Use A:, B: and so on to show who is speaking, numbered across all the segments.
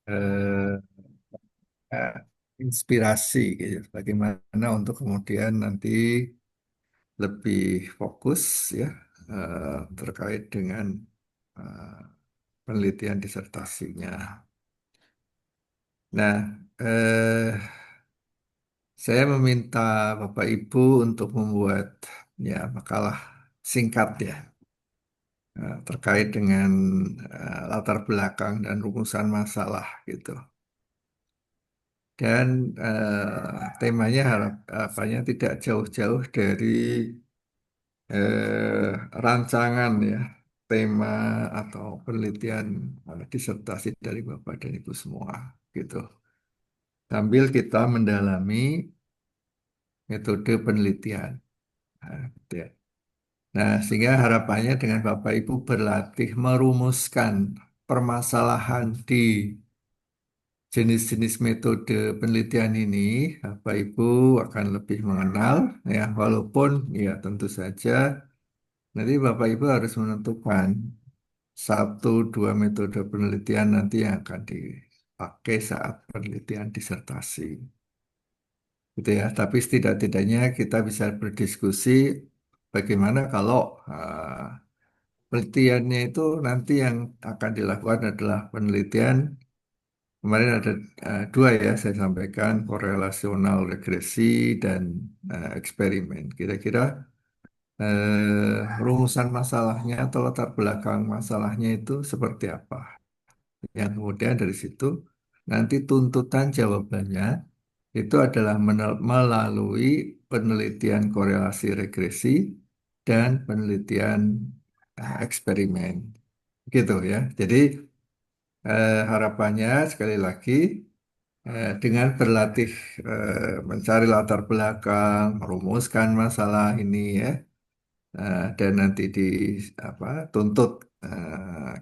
A: eh, eh, inspirasi gitu. Bagaimana untuk kemudian nanti lebih fokus ya terkait dengan eh, penelitian disertasinya. Nah, saya meminta Bapak Ibu untuk membuat ya makalah singkat ya terkait dengan latar belakang dan rumusan masalah gitu. Dan temanya harapannya tidak jauh-jauh dari rancangan ya tema atau penelitian disertasi dari Bapak dan Ibu semua gitu. Sambil kita mendalami metode penelitian. Nah, gitu ya. Nah, sehingga harapannya dengan Bapak Ibu berlatih merumuskan permasalahan di jenis-jenis metode penelitian ini, Bapak Ibu akan lebih mengenal ya, walaupun ya tentu saja nanti Bapak Ibu harus menentukan satu dua metode penelitian nanti yang akan dipakai saat penelitian disertasi. Gitu ya. Tapi setidak-tidaknya kita bisa berdiskusi bagaimana kalau penelitiannya itu nanti yang akan dilakukan adalah penelitian. Kemarin ada dua ya saya sampaikan, korelasional regresi dan eksperimen. Kira-kira rumusan masalahnya atau latar belakang masalahnya itu seperti apa? Yang kemudian dari situ nanti tuntutan jawabannya itu adalah melalui penelitian korelasi regresi dan penelitian eksperimen. Gitu ya. Jadi harapannya sekali lagi dengan berlatih mencari latar belakang, merumuskan masalah ini ya, dan nanti di apa tuntut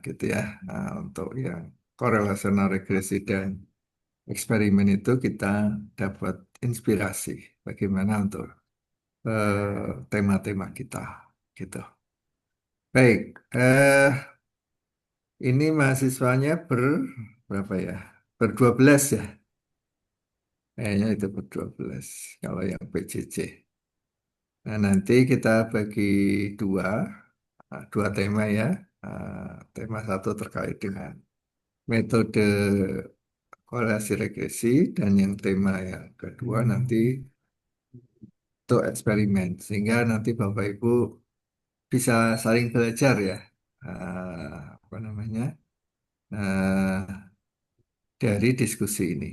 A: gitu ya untuk yang korelasional regresi dan eksperimen itu kita dapat inspirasi bagaimana untuk tema-tema kita gitu. Baik, ini mahasiswanya berapa ya? Berdua belas ya. Kayaknya itu berdua belas kalau yang PJJ. Nah, nanti kita bagi dua, dua tema ya. Tema satu terkait dengan metode korelasi regresi dan yang tema yang kedua nanti untuk eksperimen. Sehingga nanti Bapak Ibu bisa saling belajar ya. Apa namanya? eh, dari diskusi ini.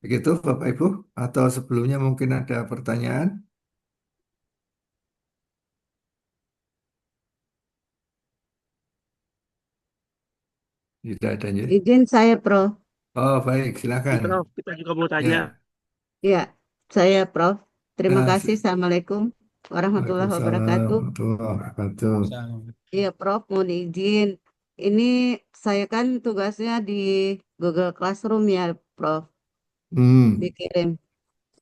A: Begitu Bapak Ibu? Atau sebelumnya mungkin ada pertanyaan? Tidak adanya.
B: Izin saya, Prof.
A: Oh, baik,
C: Ini
A: silakan.
C: Prof, kita juga mau tanya.
A: Ya.
B: Ya, saya Prof. Terima
A: Ah,
B: kasih. Assalamualaikum warahmatullahi
A: Waalaikumsalam
B: wabarakatuh.
A: warahmatullahi wabarakatuh.
B: Iya, Prof. Mohon izin. Ini saya kan tugasnya di Google Classroom ya, Prof.
A: Hmm.
B: Dikirim.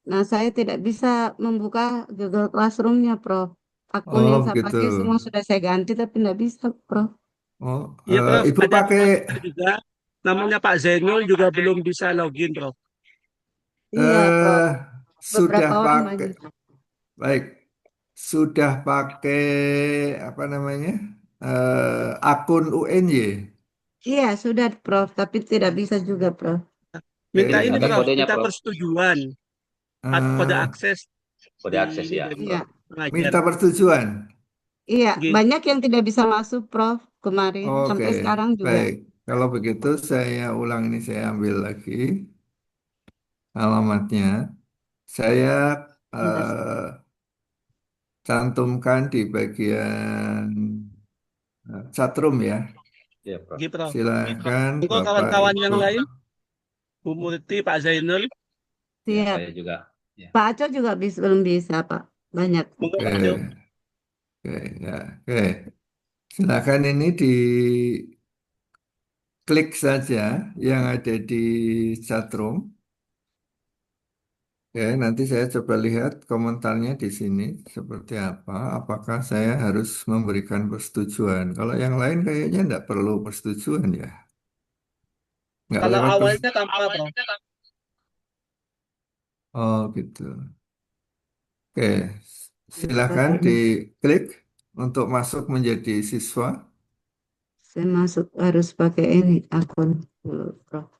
B: Nah, saya tidak bisa membuka Google Classroom-nya, Prof. Akun
A: Oh,
B: yang saya
A: begitu.
B: pakai semua sudah saya ganti, tapi tidak bisa, Prof.
A: Oh,
C: Iya Prof,
A: Ibu
C: ada
A: pakai
C: teman kita juga. Namanya Pak Zainul juga belum bisa login Prof.
B: Iya, Prof.
A: eh sudah
B: Beberapa orang
A: pakai
B: banyak.
A: baik. Sudah pakai apa namanya? Akun UNY.
B: Iya, sudah, Prof. Tapi tidak bisa juga, Prof.
C: Minta ini
D: Ada
A: Oke.
C: Prof,
D: kodenya,
C: minta
D: Prof.
C: persetujuan atau kode
A: Eh,
C: akses
D: Kode
C: di
D: akses
C: ini
D: ya.
C: dari
B: Iya,
C: pengajar.
A: minta persetujuan.
B: iya.
C: Gitu.
B: Banyak yang tidak bisa masuk, Prof. Kemarin.
A: Oke,
B: Sampai sekarang juga.
A: baik. Kalau begitu saya ulang ini saya ambil lagi alamatnya. Saya
B: Sebentar.
A: cantumkan di bagian chatroom ya.
D: Iya, Prof.
C: Gitu Prof.
A: Silakan
C: Untuk
A: Bapak
C: kawan-kawan
A: Ibu.
C: yang lain, Bu Murti, Pak Zainul,
D: Ya,
B: Siap.
D: saya juga. Ya.
B: Pak Aco juga belum bisa, Pak. Banyak.
C: monggo
A: Oke,
C: Pak Jo.
A: oke, ya, oke. Silakan ini diklik saja yang ada di chatroom. Ya, nanti saya coba lihat komentarnya di sini seperti apa. Apakah saya harus memberikan persetujuan? Kalau yang lain kayaknya tidak perlu persetujuan ya. Nggak
C: Kalau
A: lewat
C: awalnya tanpa, Prof.
A: Oh gitu. Oke,
B: Harus
A: silakan
B: pakai ini.
A: diklik untuk masuk menjadi siswa.
B: Saya masuk harus pakai ini akun dulu, Prof.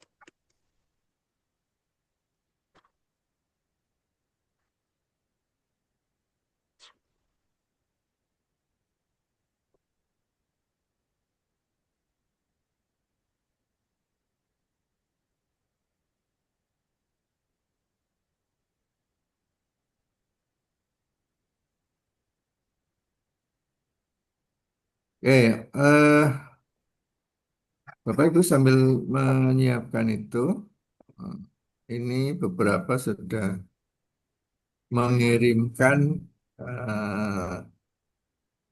A: Oke, Bapak Ibu sambil menyiapkan itu, eh, ini beberapa sudah mengirimkan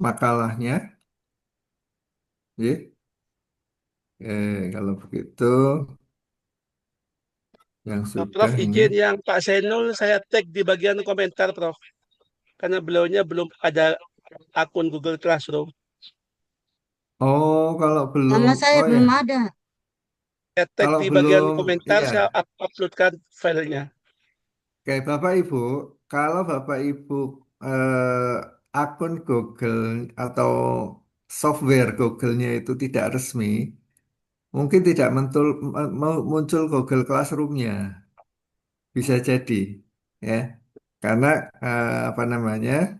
A: makalahnya, ya. Kalau begitu, yang
C: Prof,
A: sudah ini.
C: izin yang Pak Senul saya tag di bagian komentar, Prof. Karena beliaunya belum ada akun Google Classroom.
A: Oh, kalau belum,
B: Nama saya
A: oh ya,
B: belum ada.
C: Saya tag
A: kalau
C: di bagian
A: belum,
C: komentar,
A: iya.
C: saya uploadkan filenya.
A: Oke, Bapak Ibu, kalau Bapak Ibu akun Google atau software Google-nya itu tidak resmi, mungkin tidak muncul Google Classroom-nya, bisa jadi, ya, karena apa namanya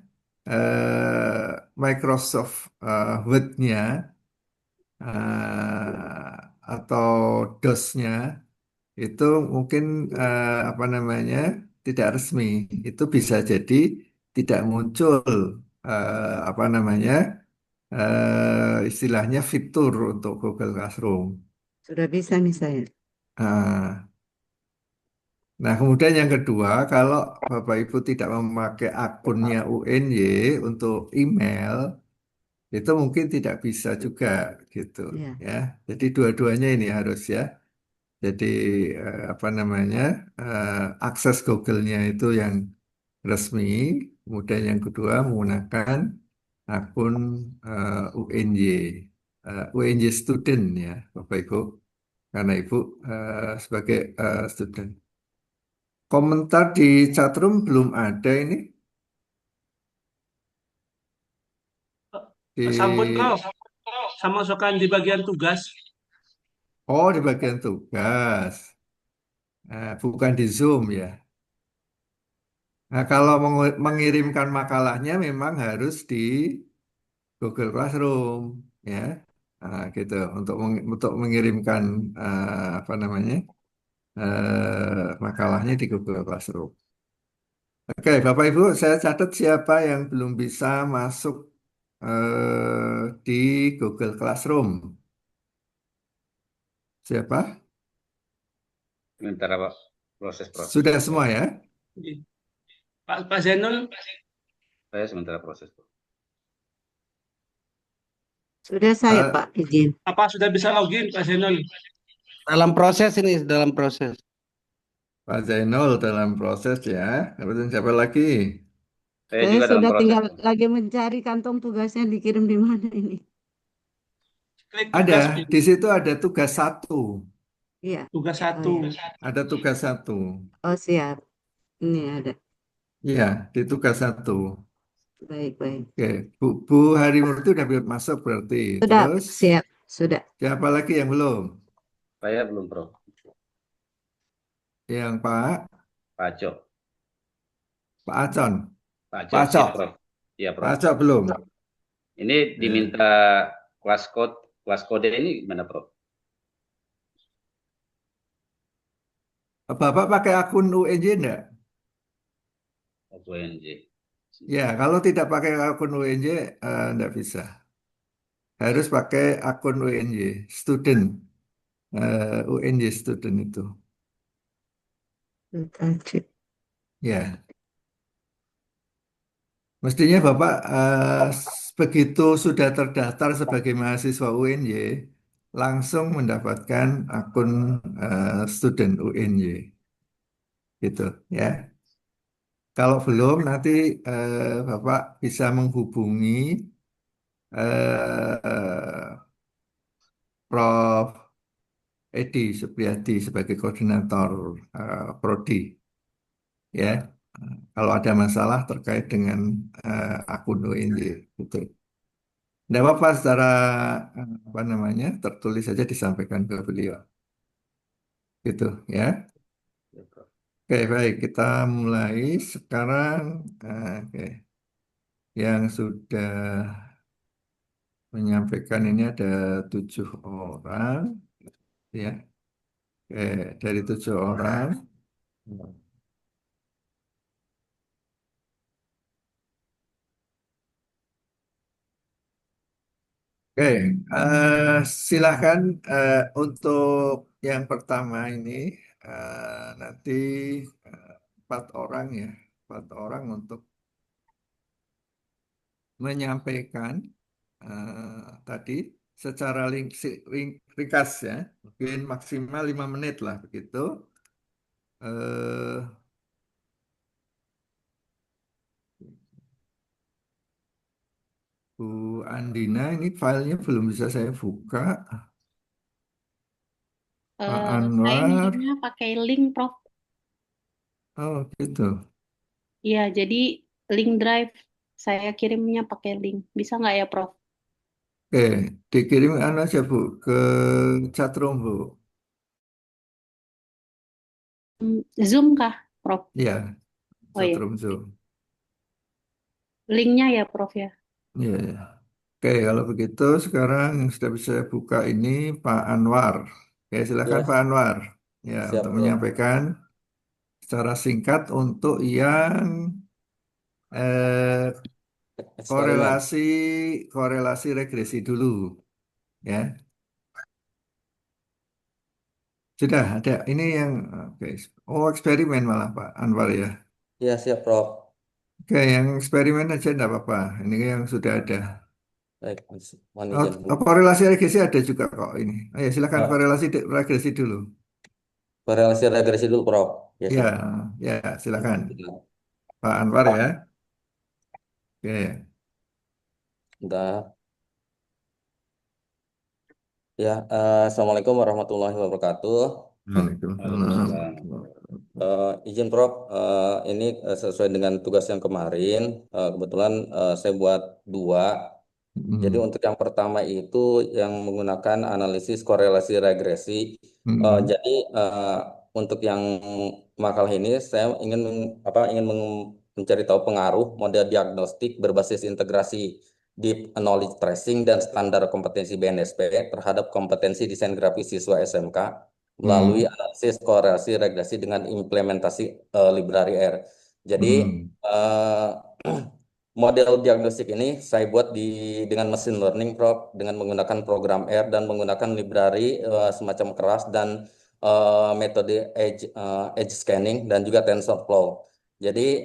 A: Microsoft Word-nya atau DOS-nya itu mungkin apa namanya tidak resmi, itu bisa jadi tidak muncul apa namanya istilahnya fitur untuk Google Classroom.
B: Sudah bisa nih saya.
A: Nah, nah, kemudian yang kedua, kalau Bapak Ibu tidak memakai akunnya UNY untuk email, itu mungkin tidak bisa juga gitu,
B: Ya,
A: ya. Jadi dua-duanya ini harus, ya. Jadi apa namanya akses Google-nya itu yang resmi, kemudian yang kedua menggunakan akun UNY, UNY student, ya, Bapak Ibu, karena Ibu sebagai student. Komentar di chatroom belum ada ini
C: Sambut,
A: di
C: Prof. Sama masukkan di bagian tugas.
A: oh di bagian tugas. Bukan di Zoom, ya. Nah, kalau mengirimkan makalahnya memang harus di Google Classroom, ya. Gitu untuk untuk mengirimkan apa namanya makalahnya di Google Classroom. Oke, Bapak Ibu, saya catat siapa yang belum bisa masuk di Google Classroom. Siapa?
D: Sementara Pak, proses Prof.
A: Sudah semua, ya?
C: Pak Zenul,
D: Saya sementara proses Prof.
B: sudah saya
A: Eh,
B: Pak izin.
C: apa sudah bisa login, Pak Zenul?
E: Dalam proses ini, dalam proses.
A: Pak Zainul dalam proses, ya. Kemudian siapa lagi?
D: Saya
B: Saya
D: juga dalam
B: sudah
D: proses
B: tinggal
D: Prof.
B: lagi mencari kantong tugasnya dikirim di mana ini.
C: Klik
A: Ada,
C: tugas,
A: di situ ada tugas satu.
B: Iya.
C: tugas
B: Oh
C: satu.
B: ya.
A: Ada tugas satu.
B: Oh siap. Ini ada.
A: Iya, di tugas satu.
B: Baik, baik.
A: Oke, Bu Harimurti udah masuk berarti.
B: Sudah
A: Terus
B: siap. Sudah.
A: siapa lagi yang belum?
D: Saya belum Prof.
A: Yang Pak
D: Pak Cok.
A: Pak Acon,
D: Pak
A: Pak
D: Cok,
A: Acok,
D: siap Prof. Iya
A: Pak
D: Prof.
A: Acok belum.
D: Ini
A: Eh,
D: diminta kelas kode ini gimana Prof?
A: Bapak pakai akun UNJ enggak?
D: ONJ.
A: Ya, kalau tidak pakai akun UNJ enggak bisa. Harus pakai akun UNJ, student, UNJ student itu.
B: Sudah.
A: Ya, mestinya Bapak begitu sudah terdaftar sebagai mahasiswa UNY, langsung mendapatkan akun student UNY, gitu, ya. Kalau belum, nanti Bapak bisa menghubungi eh, Prof. Edi Supriyadi sebagai koordinator Prodi ya. Kalau ada masalah terkait dengan akun UNY gitu. Tidak apa-apa secara apa namanya tertulis saja disampaikan ke beliau gitu ya.
D: Ya, Prof.
A: Oke, baik, kita mulai sekarang. Oke, yang sudah menyampaikan ini ada 7 orang, ya. Oke, dari 7 orang. Oke, silakan untuk yang pertama ini nanti 4 orang ya, 4 orang untuk menyampaikan tadi secara ringkas ya, mungkin maksimal 5 menit lah begitu. Eh, Bu Andina, ini filenya belum bisa saya buka. Pak
F: Saya
A: Anwar,
F: ngirimnya pakai link, Prof.
A: oh gitu.
F: Iya, jadi link drive saya kirimnya pakai link. Bisa nggak ya, Prof?
A: Oke, dikirim aja Bu ke chatroom Bu.
F: Zoom kah, Prof?
A: Ya,
F: Oh iya,
A: chatroom Zoom.
F: linknya ya, Prof ya.
A: Ya, ya. Oke, kalau begitu sekarang yang sudah bisa buka ini Pak Anwar. Oke, silakan Pak
G: Ya,
A: Anwar. Ya,
G: siap,
A: untuk
G: Prof.
A: menyampaikan secara singkat untuk yang eh,
G: Eksperimen.
A: korelasi korelasi regresi dulu, ya. Sudah ada. Ini yang oke. Oh, eksperimen malah Pak Anwar ya.
G: Ya, siap, Prof.
A: Oke, yang eksperimen aja enggak apa-apa. Ini yang sudah ada.
G: Baik, mohon
A: Oh,
G: izin dulu.
A: korelasi regresi ada juga kok ini. Ayo silakan
G: Ah,
A: korelasi regresi dulu.
G: korelasi regresi dulu, Prof. Ya,
A: Ya,
G: siap.
A: ya, silakan Pak Anwar ya. Oke.
G: Bentar. Ya, Assalamualaikum warahmatullahi wabarakatuh.
A: Waalaikumsalam.
D: Waalaikumsalam.
G: Izin, Prof. Ini sesuai dengan tugas yang kemarin. Kebetulan saya buat dua. Jadi
A: Hmm.
G: untuk yang pertama itu yang menggunakan analisis korelasi regresi.
A: Hmm.
G: Jadi untuk yang makalah ini saya ingin mencari tahu pengaruh model diagnostik berbasis integrasi deep knowledge tracing dan standar kompetensi BNSP terhadap kompetensi desain grafis siswa SMK melalui
A: Hmm.
G: analisis korelasi regresi dengan implementasi library R. Jadi
A: Hmm.
G: eh, model diagnostik ini saya buat dengan machine learning, Prof, dengan menggunakan program R dan menggunakan library semacam keras dan metode edge scanning dan juga TensorFlow. Jadi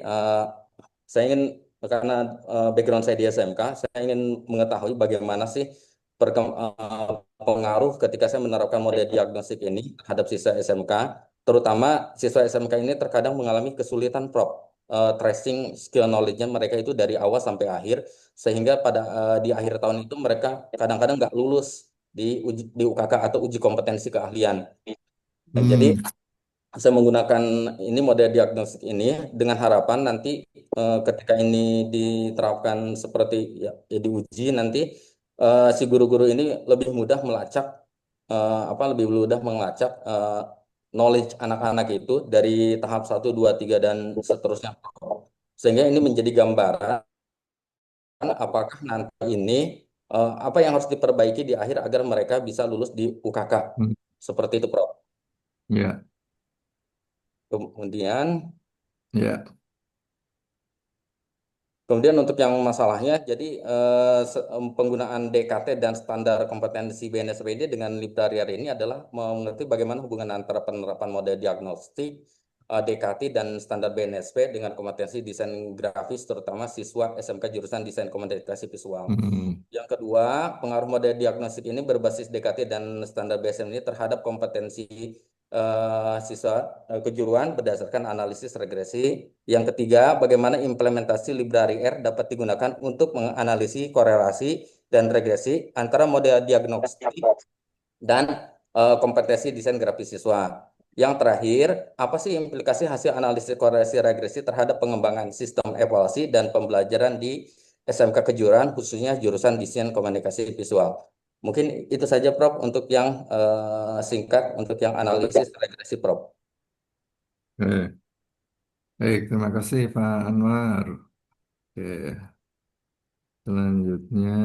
G: saya ingin karena background saya di SMK, saya ingin mengetahui bagaimana sih pengaruh ketika saya menerapkan model diagnostik ini terhadap siswa SMK, terutama siswa SMK ini terkadang mengalami kesulitan, Prof, tracing skill knowledge-nya mereka itu dari awal sampai akhir, sehingga di akhir tahun itu mereka kadang-kadang nggak lulus di UKK atau uji kompetensi keahlian. Jadi
A: Hmm.
G: saya menggunakan ini model diagnostik ini dengan harapan nanti ketika ini diterapkan seperti ya diuji nanti si guru-guru ini lebih mudah melacak lebih mudah melacak knowledge anak-anak itu dari tahap 1, 2, 3 dan seterusnya. Sehingga ini menjadi gambaran apakah nanti ini apa yang harus diperbaiki di akhir agar mereka bisa lulus di UKK.
A: Hmm.
G: Seperti itu, Prof.
A: Ya,
G: Kemudian
A: ya.
G: Kemudian untuk yang masalahnya, jadi penggunaan DKT dan standar kompetensi BNSPD dengan Librarian ini adalah mengerti bagaimana hubungan antara penerapan model diagnostik, DKT dan standar BNSP dengan kompetensi desain grafis, terutama siswa SMK jurusan desain komunikasi visual.
A: Hmm.
G: Yang kedua, pengaruh model diagnostik ini berbasis DKT dan standar BSM ini terhadap kompetensi siswa kejuruan berdasarkan analisis regresi. Yang ketiga, bagaimana implementasi library R dapat digunakan untuk menganalisis korelasi dan regresi antara model diagnostik dan kompetensi desain grafis siswa. Yang terakhir, apa sih implikasi hasil analisis korelasi regresi terhadap pengembangan sistem evaluasi dan pembelajaran di SMK Kejuruan, khususnya jurusan desain komunikasi visual. Mungkin itu saja, Prof, untuk yang singkat, untuk yang analisis regresi, Prof.
A: Oke. Baik, terima kasih Pak Anwar. Oke, selanjutnya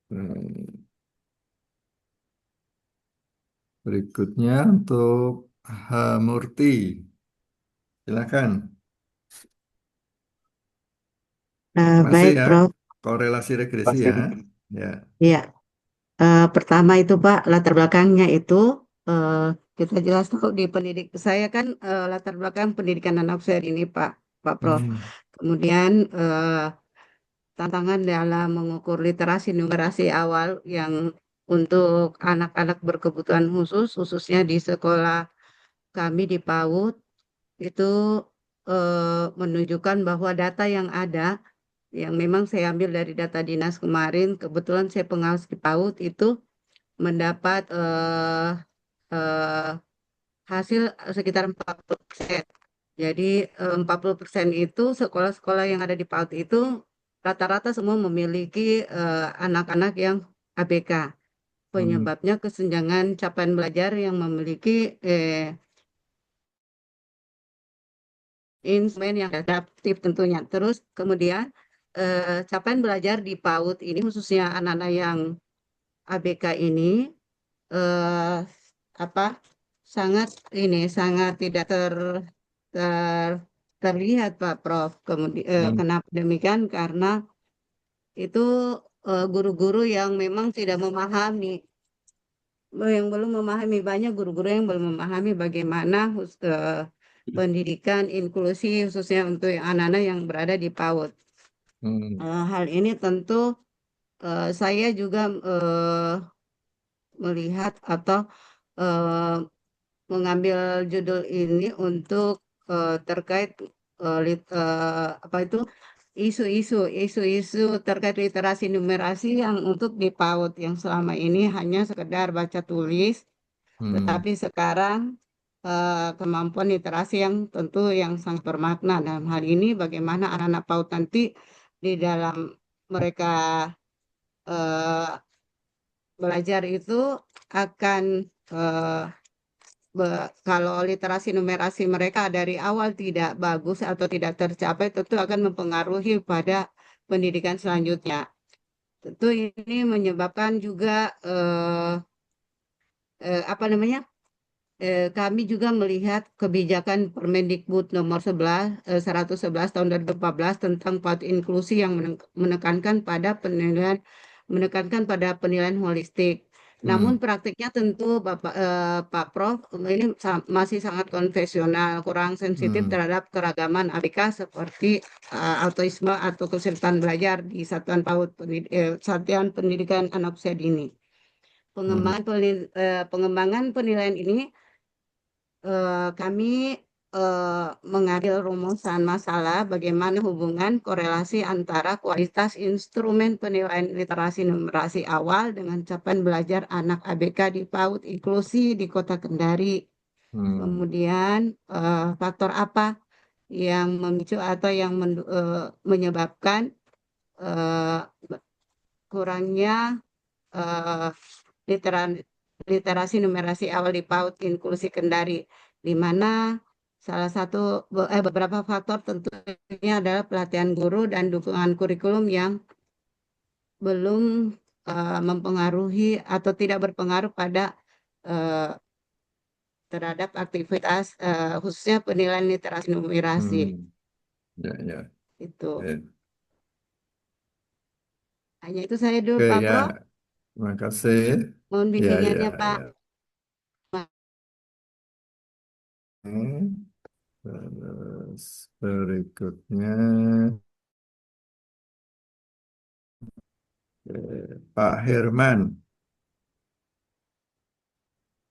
A: eh, berikutnya untuk H. Murti. Silakan. Masih
B: Baik,
A: ya,
B: Prof.
A: korelasi regresi ya. Ya.
B: Ya, pertama itu Pak, latar belakangnya itu eh, kita jelas tahu di pendidik saya kan latar belakang pendidikan anak saya ini Pak Prof.
A: Hmm.
B: Kemudian tantangan dalam mengukur literasi numerasi awal yang untuk anak-anak berkebutuhan khusus, khususnya di sekolah kami di PAUD itu menunjukkan bahwa data yang ada, yang memang saya ambil dari data dinas kemarin, kebetulan saya pengawas di PAUD itu mendapat eh, hasil sekitar 40%. Jadi 40% itu sekolah-sekolah yang ada di PAUD itu rata-rata semua memiliki anak-anak yang ABK.
A: Hmm.
B: Penyebabnya kesenjangan capaian belajar yang memiliki instrumen yang adaptif tentunya. Terus kemudian capaian belajar di PAUD ini khususnya anak-anak yang ABK ini eh, apa sangat tidak ter- terlihat Pak Prof. Kemudian kenapa demikian? Karena itu guru-guru yang memang tidak memahami, yang belum memahami banyak guru-guru yang belum memahami bagaimana pendidikan inklusi khususnya untuk anak-anak yang berada di PAUD.
A: Hmm.
B: Hal ini tentu saya juga melihat atau eh, mengambil judul ini untuk terkait apa itu isu-isu terkait literasi numerasi yang untuk di PAUD yang selama ini hanya sekedar baca tulis, tetapi sekarang kemampuan literasi yang tentu yang sangat bermakna. Dalam hal ini bagaimana anak-anak PAUD nanti di dalam mereka eh, belajar itu akan kalau literasi numerasi mereka dari awal tidak bagus atau tidak tercapai, tentu akan mempengaruhi pada pendidikan selanjutnya. Tentu ini menyebabkan juga apa namanya? Kami juga melihat kebijakan Permendikbud nomor 111 tahun 2014 tentang PAUD inklusi yang menekankan pada penilaian holistik. Namun praktiknya tentu Pak Prof ini masih sangat konvensional, kurang sensitif terhadap keragaman ABK seperti autisme atau kesulitan belajar di satuan pendidikan anak usia dini. Pengembangan penilaian ini kami mengambil rumusan masalah bagaimana hubungan korelasi antara kualitas instrumen penilaian literasi numerasi awal dengan capaian belajar anak ABK di PAUD inklusi di Kota Kendari. Kemudian faktor apa yang memicu atau yang menyebabkan kurangnya literasi numerasi awal di PAUD inklusi Kendari, di mana salah satu beberapa faktor tentunya adalah pelatihan guru dan dukungan kurikulum yang belum mempengaruhi atau tidak berpengaruh pada terhadap aktivitas khususnya penilaian literasi numerasi.
A: Ya, ya.
B: Itu.
A: Ya.
B: Hanya itu saya dulu
A: Oke,
B: Pak
A: ya.
B: Prof.
A: Terima kasih.
B: Mohon
A: Ya, ya,
B: bimbingannya Pak.
A: ya. Terus berikutnya Pak Herman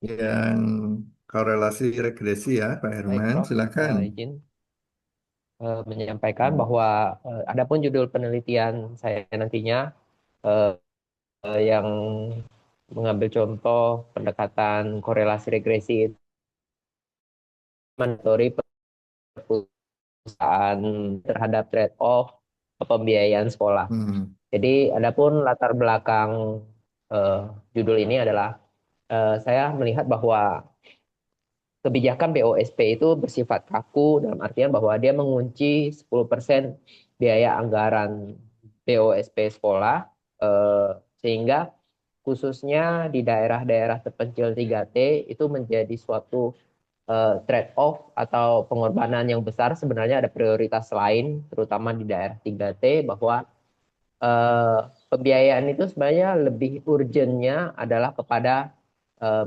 A: yang korelasi regresi ya, Pak
H: Baik,
A: Herman,
H: Prof.
A: silakan.
H: Izin menyampaikan bahwa adapun judul penelitian saya nantinya yang mengambil contoh pendekatan korelasi regresi mandatory perusahaan terhadap trade-off pembiayaan sekolah.
A: Hmm.
H: Jadi, adapun latar belakang eh, judul ini adalah saya melihat bahwa kebijakan BOSP itu bersifat kaku dalam artian bahwa dia mengunci 10% biaya anggaran BOSP sekolah sehingga khususnya di daerah-daerah terpencil 3T itu menjadi suatu trade-off atau pengorbanan yang besar. Sebenarnya ada prioritas lain terutama di daerah 3T bahwa eh, pembiayaan itu sebenarnya lebih urgentnya adalah kepada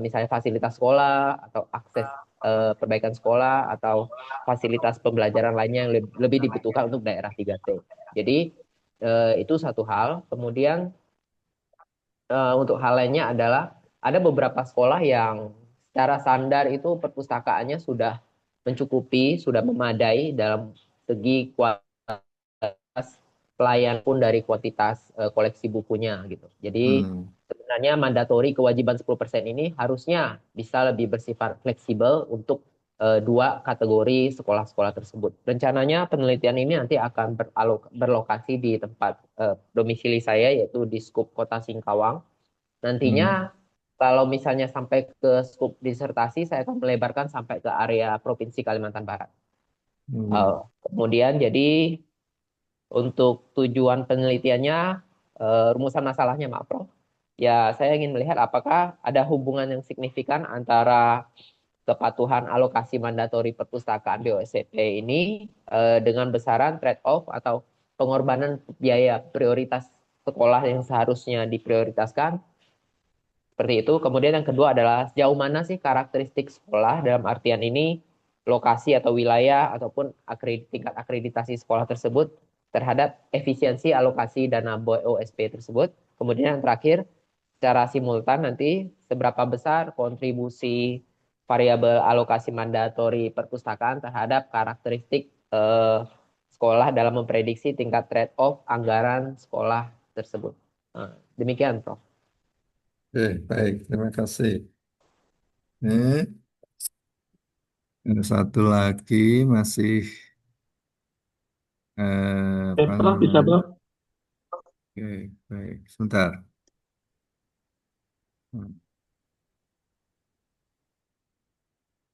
H: misalnya fasilitas sekolah atau akses perbaikan sekolah atau fasilitas pembelajaran lainnya yang lebih dibutuhkan untuk daerah 3T. Jadi itu satu hal. Kemudian untuk hal lainnya adalah ada beberapa sekolah yang secara standar itu perpustakaannya sudah mencukupi, sudah memadai dalam segi kualitas pelayan pun dari kuantitas koleksi bukunya gitu. Jadi
A: Hmm.
H: sebenarnya mandatori kewajiban 10% ini harusnya bisa lebih bersifat fleksibel untuk dua kategori sekolah-sekolah tersebut. Rencananya penelitian ini nanti akan berlokasi di tempat domisili saya yaitu di Skup Kota Singkawang.
A: Hmm.
H: Nantinya kalau misalnya sampai ke skup disertasi saya akan melebarkan sampai ke area Provinsi Kalimantan Barat.
A: Hmm.
H: Kemudian jadi untuk tujuan penelitiannya, rumusan masalahnya, Pak Prof. Ya, saya ingin melihat apakah ada hubungan yang signifikan antara kepatuhan alokasi mandatori perpustakaan BOSP ini dengan besaran trade-off atau pengorbanan biaya prioritas sekolah yang seharusnya diprioritaskan. Seperti itu. Kemudian yang kedua adalah sejauh mana sih karakteristik sekolah dalam artian ini lokasi atau wilayah ataupun tingkat akreditasi sekolah tersebut terhadap efisiensi alokasi dana BOSP tersebut. Kemudian yang terakhir, secara simultan nanti seberapa besar kontribusi variabel alokasi mandatori perpustakaan terhadap karakteristik sekolah dalam memprediksi tingkat trade-off anggaran sekolah tersebut. Demikian, Prof.
A: Baik, terima kasih. Ini ada satu lagi masih apa
C: Prof, bisa
A: namanya?
C: Prof?
A: Oke, baik, sebentar.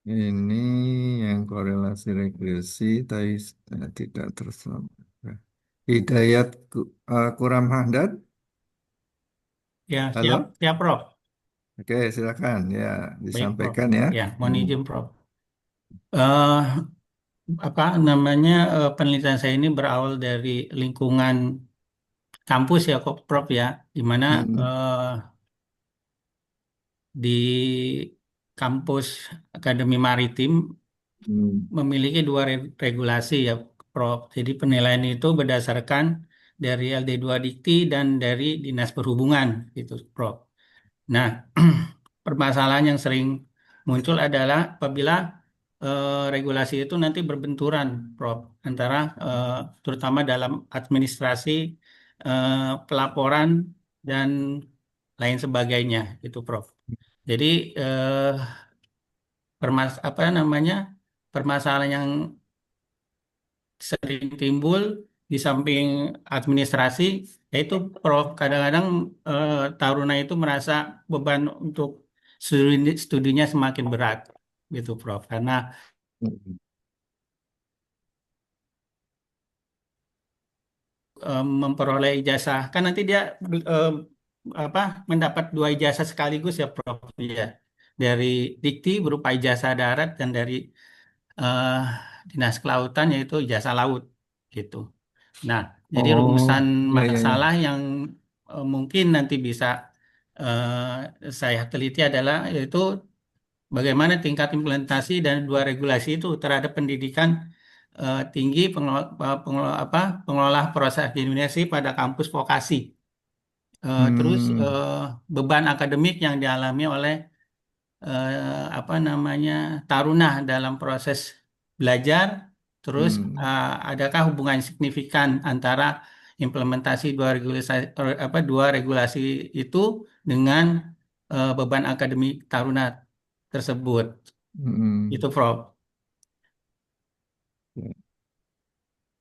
A: Ini yang korelasi regresi tadi tidak tersampaikan. Hidayat Kuram Hamdad,
I: Ya, siap,
A: halo?
I: siap, Prof.
A: Oke, silakan ya
I: Baik, Prof.
A: disampaikan ya.
I: Ya, mohon
A: Hmm.
I: izin, Prof. Eh, apa namanya penelitian saya ini berawal dari lingkungan kampus ya, kok, Prof ya, di mana
A: Hmm.
I: di kampus Akademi Maritim
A: Hmm.
I: memiliki dua regulasi ya, Prof. Jadi penilaian itu berdasarkan dari LD2 Dikti dan dari Dinas Perhubungan, gitu, Prof. Nah, permasalahan yang sering muncul adalah apabila regulasi itu nanti berbenturan, Prof, antara terutama dalam administrasi, pelaporan dan lain sebagainya, itu, Prof. Jadi apa namanya permasalahan yang sering timbul di samping administrasi, yaitu Prof, kadang-kadang taruna itu merasa beban untuk studinya semakin berat, gitu, Prof. Karena
A: Hmm.
I: memperoleh ijazah, kan nanti dia eh, apa mendapat dua ijazah sekaligus ya, Prof. Ya, dari Dikti berupa ijazah darat dan dari eh, Dinas Kelautan yaitu ijazah laut, gitu. Nah, jadi rumusan
A: Oh, ya, ya, ya.
I: masalah yang mungkin nanti bisa saya teliti adalah yaitu bagaimana tingkat implementasi dan dua regulasi itu terhadap pendidikan tinggi pengelola proses administrasi pada kampus vokasi. Terus
A: Hmm.
I: beban akademik yang dialami oleh apa namanya taruna dalam proses belajar. Terus
A: Hmm.
I: adakah hubungan signifikan antara implementasi dua regulasi itu dengan beban akademik taruna tersebut.
A: Mm-mm.
I: Itu, Prof.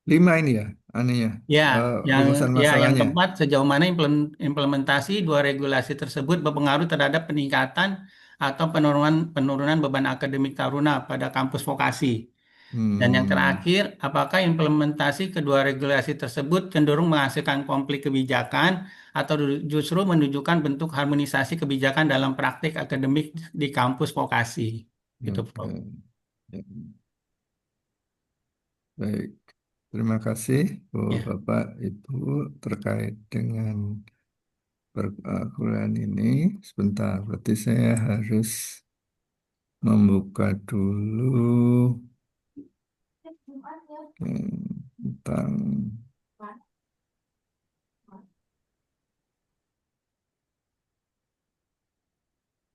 A: 5 ini ya, anehnya,
I: Ya,
A: rumusan
I: yang
A: masalahnya.
I: keempat, sejauh mana implementasi dua regulasi tersebut berpengaruh terhadap peningkatan atau penurunan penurunan beban akademik taruna pada kampus vokasi. Dan yang
A: Hmm.
I: terakhir, apakah implementasi kedua regulasi tersebut cenderung menghasilkan konflik kebijakan atau justru menunjukkan bentuk harmonisasi kebijakan dalam praktik akademik di kampus vokasi? Gitu, Prof.
A: Oke. Ya, baik. Terima kasih,
I: Ya.
A: Bapak, Ibu, terkait dengan perkuliahan ini. Sebentar, berarti saya harus membuka dulu tentang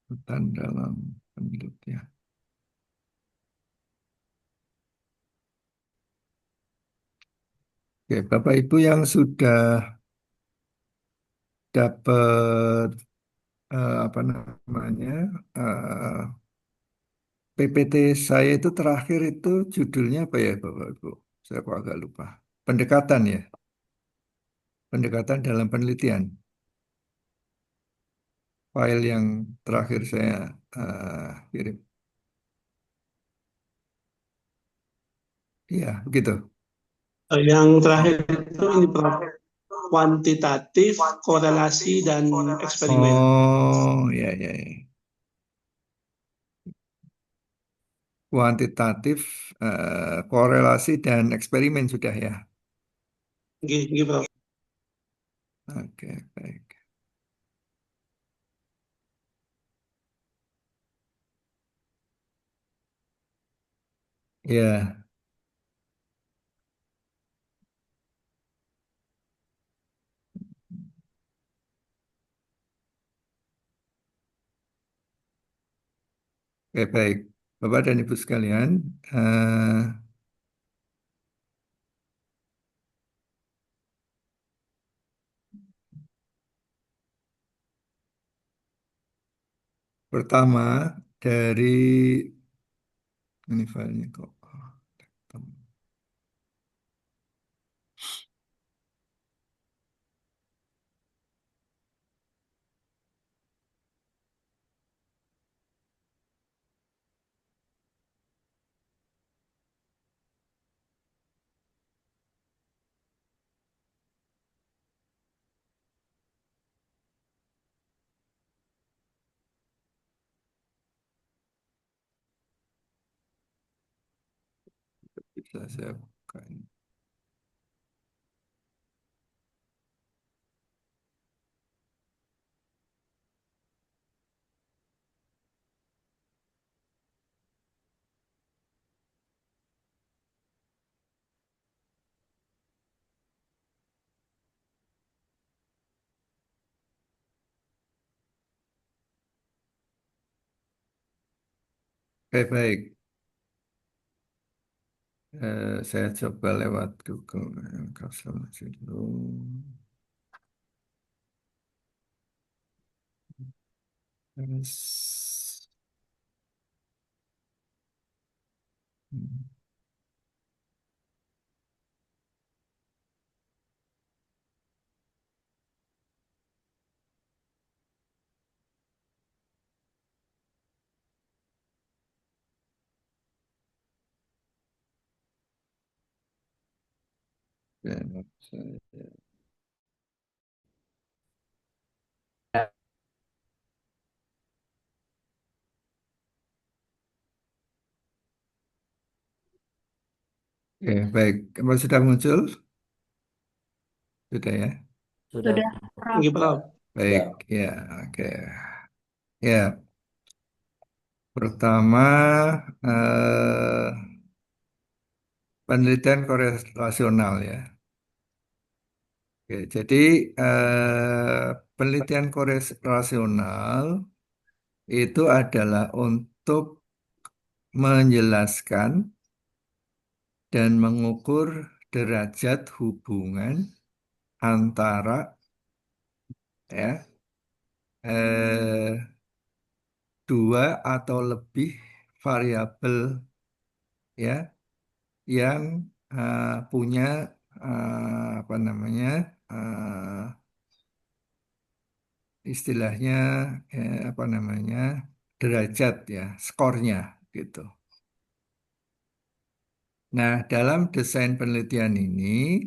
A: hutan dalam penelitian. Oke, Bapak Ibu yang sudah dapat apa namanya PPT saya itu terakhir itu judulnya apa ya Bapak Ibu? Saya kok agak lupa. Pendekatan ya, pendekatan dalam penelitian. File yang terakhir saya kirim. Iya, begitu.
C: Yang terakhir itu ini Prof. Kuantitatif, korelasi, dan eksperimen.
A: Oh, ya, ya, ya. Kuantitatif, korelasi dan eksperimen sudah ya.
C: Gini, Prof.
A: Oke, baik. Ya, oke, baik. Bapak dan Ibu sekalian, pertama dari ini filenya kok. Bisa saya buka ini. Oke, baik. Saya coba lewat Google Classroom dulu. Terus, hmm, ya, saya- Oke, baik. Apa sudah muncul? Sudah ya.
G: Sudah.
F: Sudah, Prof.
C: Gini, Prof.
A: Baik, ya, oke. Ya, pertama eh, penelitian korelasional ya. Oke, jadi penelitian korelasional itu adalah untuk menjelaskan dan mengukur derajat hubungan antara ya eh, dua atau lebih variabel ya yang punya apa namanya istilahnya apa namanya derajat ya skornya gitu. Nah, dalam desain penelitian ini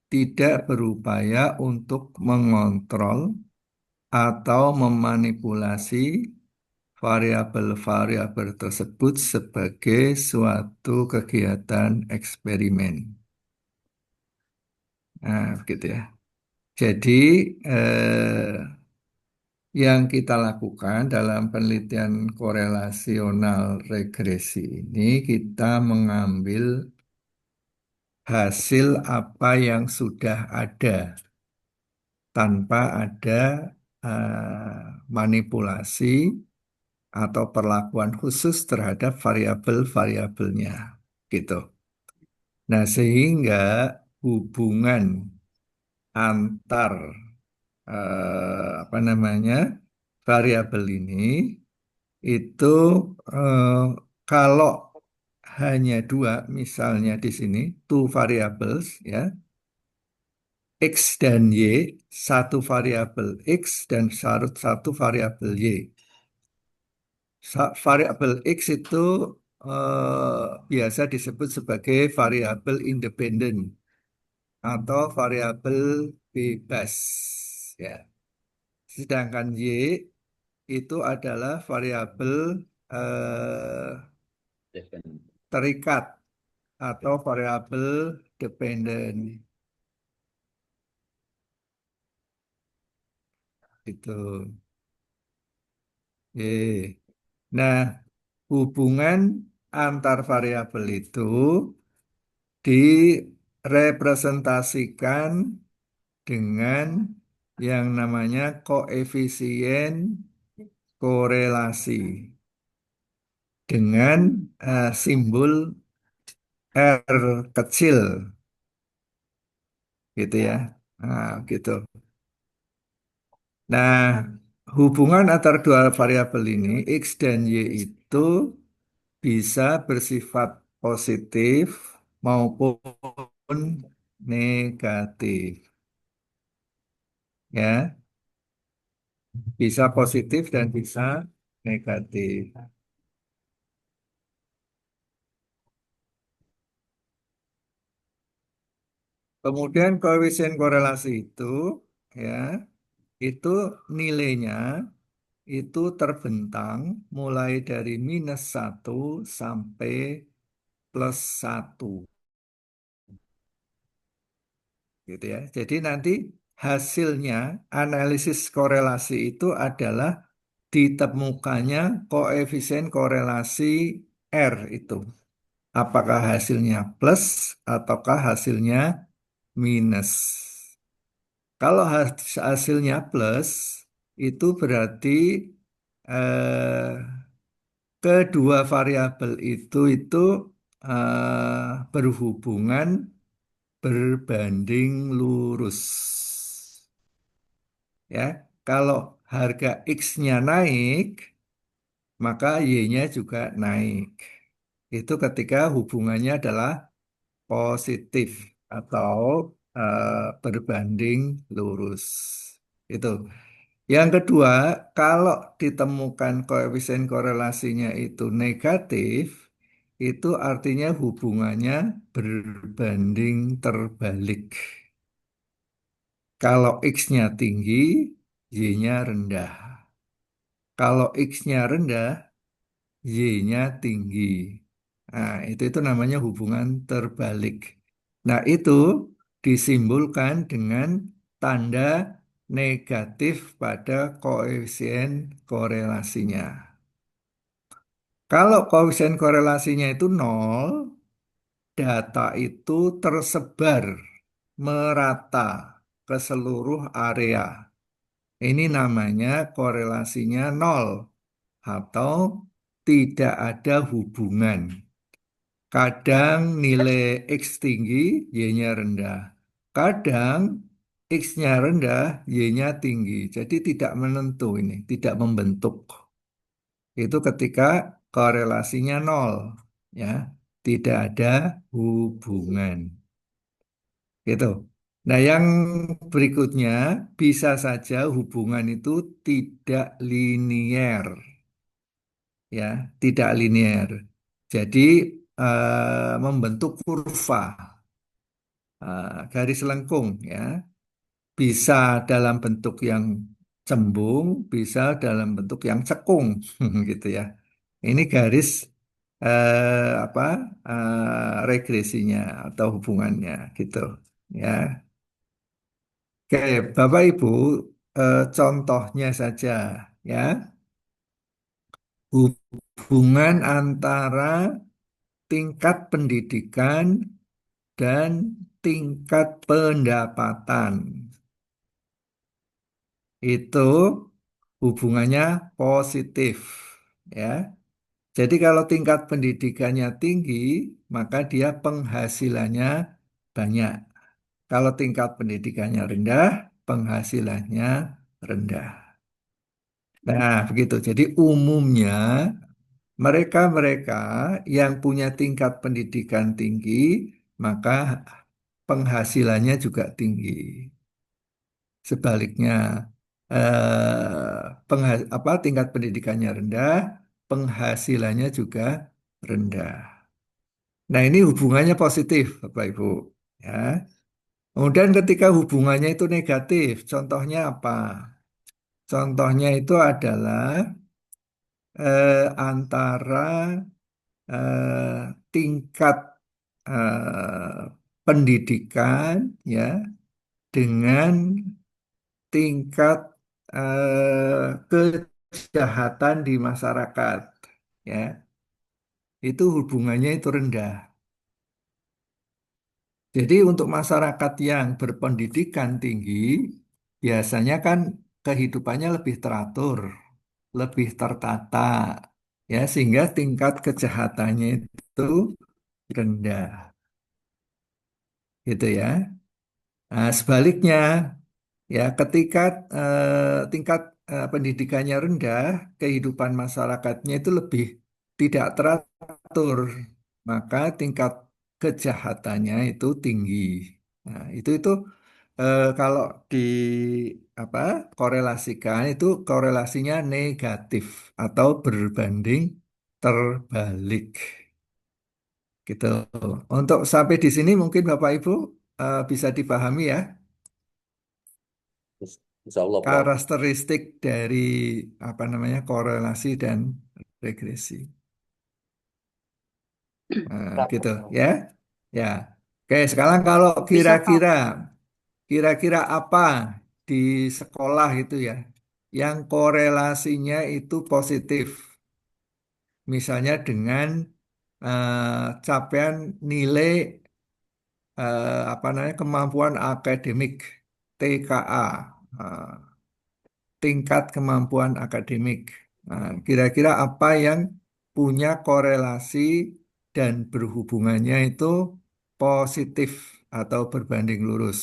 A: tidak berupaya untuk mengontrol atau memanipulasi variabel-variabel tersebut sebagai suatu kegiatan eksperimen. Nah, gitu ya. Jadi, yang kita lakukan dalam penelitian korelasional regresi ini, kita mengambil hasil apa yang sudah ada tanpa ada manipulasi atau perlakuan khusus terhadap variabel-variabelnya, gitu. Nah, sehingga hubungan antar apa namanya variabel ini itu eh, kalau hanya dua, misalnya di sini two variables ya, X dan Y, satu variabel X dan satu variabel Y. Variabel X itu biasa disebut sebagai variabel independen atau variabel bebas ya. Sedangkan Y itu adalah variabel terikat atau variabel dependen. Itu. Y. Nah, hubungan antar variabel itu direpresentasikan dengan yang namanya koefisien korelasi dengan simbol R kecil, gitu ya. Nah, gitu. Nah, hubungan antara dua variabel ini, X dan Y itu bisa bersifat positif maupun negatif. Ya, bisa positif dan bisa negatif. Kemudian koefisien korelasi itu ya, itu nilainya itu terbentang mulai dari -1 sampai +1. Gitu ya. Jadi nanti hasilnya analisis korelasi itu adalah ditemukannya koefisien korelasi R itu. Apakah hasilnya plus ataukah hasilnya minus. Kalau hasilnya plus, itu berarti eh, kedua variabel itu berhubungan berbanding lurus. Ya, kalau harga X-nya naik, maka Y-nya juga naik. Itu ketika hubungannya adalah positif atau berbanding lurus. Itu. Yang kedua, kalau ditemukan koefisien korelasinya itu negatif, itu artinya hubungannya berbanding terbalik. Kalau X-nya tinggi, Y-nya rendah. Kalau X-nya rendah, Y-nya tinggi. Nah, itu namanya hubungan terbalik. Nah, itu disimbolkan dengan tanda negatif pada koefisien korelasinya. Kalau koefisien korelasinya itu 0, data itu tersebar merata ke seluruh area. Ini namanya korelasinya 0 atau tidak ada hubungan. Kadang nilai X tinggi, Y-nya rendah. Kadang X-nya rendah, Y-nya tinggi. Jadi tidak menentu ini, tidak membentuk. Itu ketika korelasinya nol, ya, tidak ada hubungan. Gitu. Nah, yang berikutnya bisa saja hubungan itu tidak linier, ya, tidak linier. Jadi membentuk kurva, garis lengkung, ya, bisa dalam bentuk yang cembung, bisa dalam bentuk yang cekung, gitu ya. Ini garis apa regresinya atau hubungannya, gitu, ya. Oke, Bapak Ibu, contohnya saja, ya, hubungan antara tingkat pendidikan dan tingkat pendapatan itu hubungannya positif, ya. Jadi kalau tingkat pendidikannya tinggi, maka dia penghasilannya banyak. Kalau tingkat pendidikannya rendah, penghasilannya rendah. Nah, begitu. Jadi umumnya mereka-mereka yang punya tingkat pendidikan tinggi, maka penghasilannya juga tinggi. Sebaliknya, tingkat pendidikannya rendah, penghasilannya juga rendah. Nah, ini hubungannya positif, Bapak Ibu. Ya. Kemudian ketika hubungannya itu negatif, contohnya apa? Contohnya itu adalah antara tingkat pendidikan, ya, dengan tingkat kejahatan di masyarakat, ya, itu hubungannya itu rendah. Jadi untuk masyarakat yang berpendidikan tinggi, biasanya kan kehidupannya lebih teratur, lebih tertata, ya, sehingga tingkat kejahatannya itu rendah, gitu ya. Nah, sebaliknya, ya, ketika tingkat pendidikannya rendah, kehidupan masyarakatnya itu lebih tidak teratur, maka tingkat kejahatannya itu tinggi. Nah, itu kalau di apa korelasikan itu korelasinya negatif atau berbanding terbalik, gitu. Untuk sampai di sini mungkin Bapak Ibu bisa dipahami, ya,
G: Insya Allah, Prof.
A: karakteristik dari apa namanya korelasi dan regresi. Gitu ya. Ya. Oke, sekarang kalau
F: Bisa, Prof.
A: kira-kira apa di sekolah itu, ya, yang korelasinya itu positif. Misalnya dengan capaian nilai apa namanya kemampuan akademik TKA. eh, Tingkat kemampuan akademik. Nah, kira-kira apa yang punya korelasi dan berhubungannya itu positif atau berbanding lurus?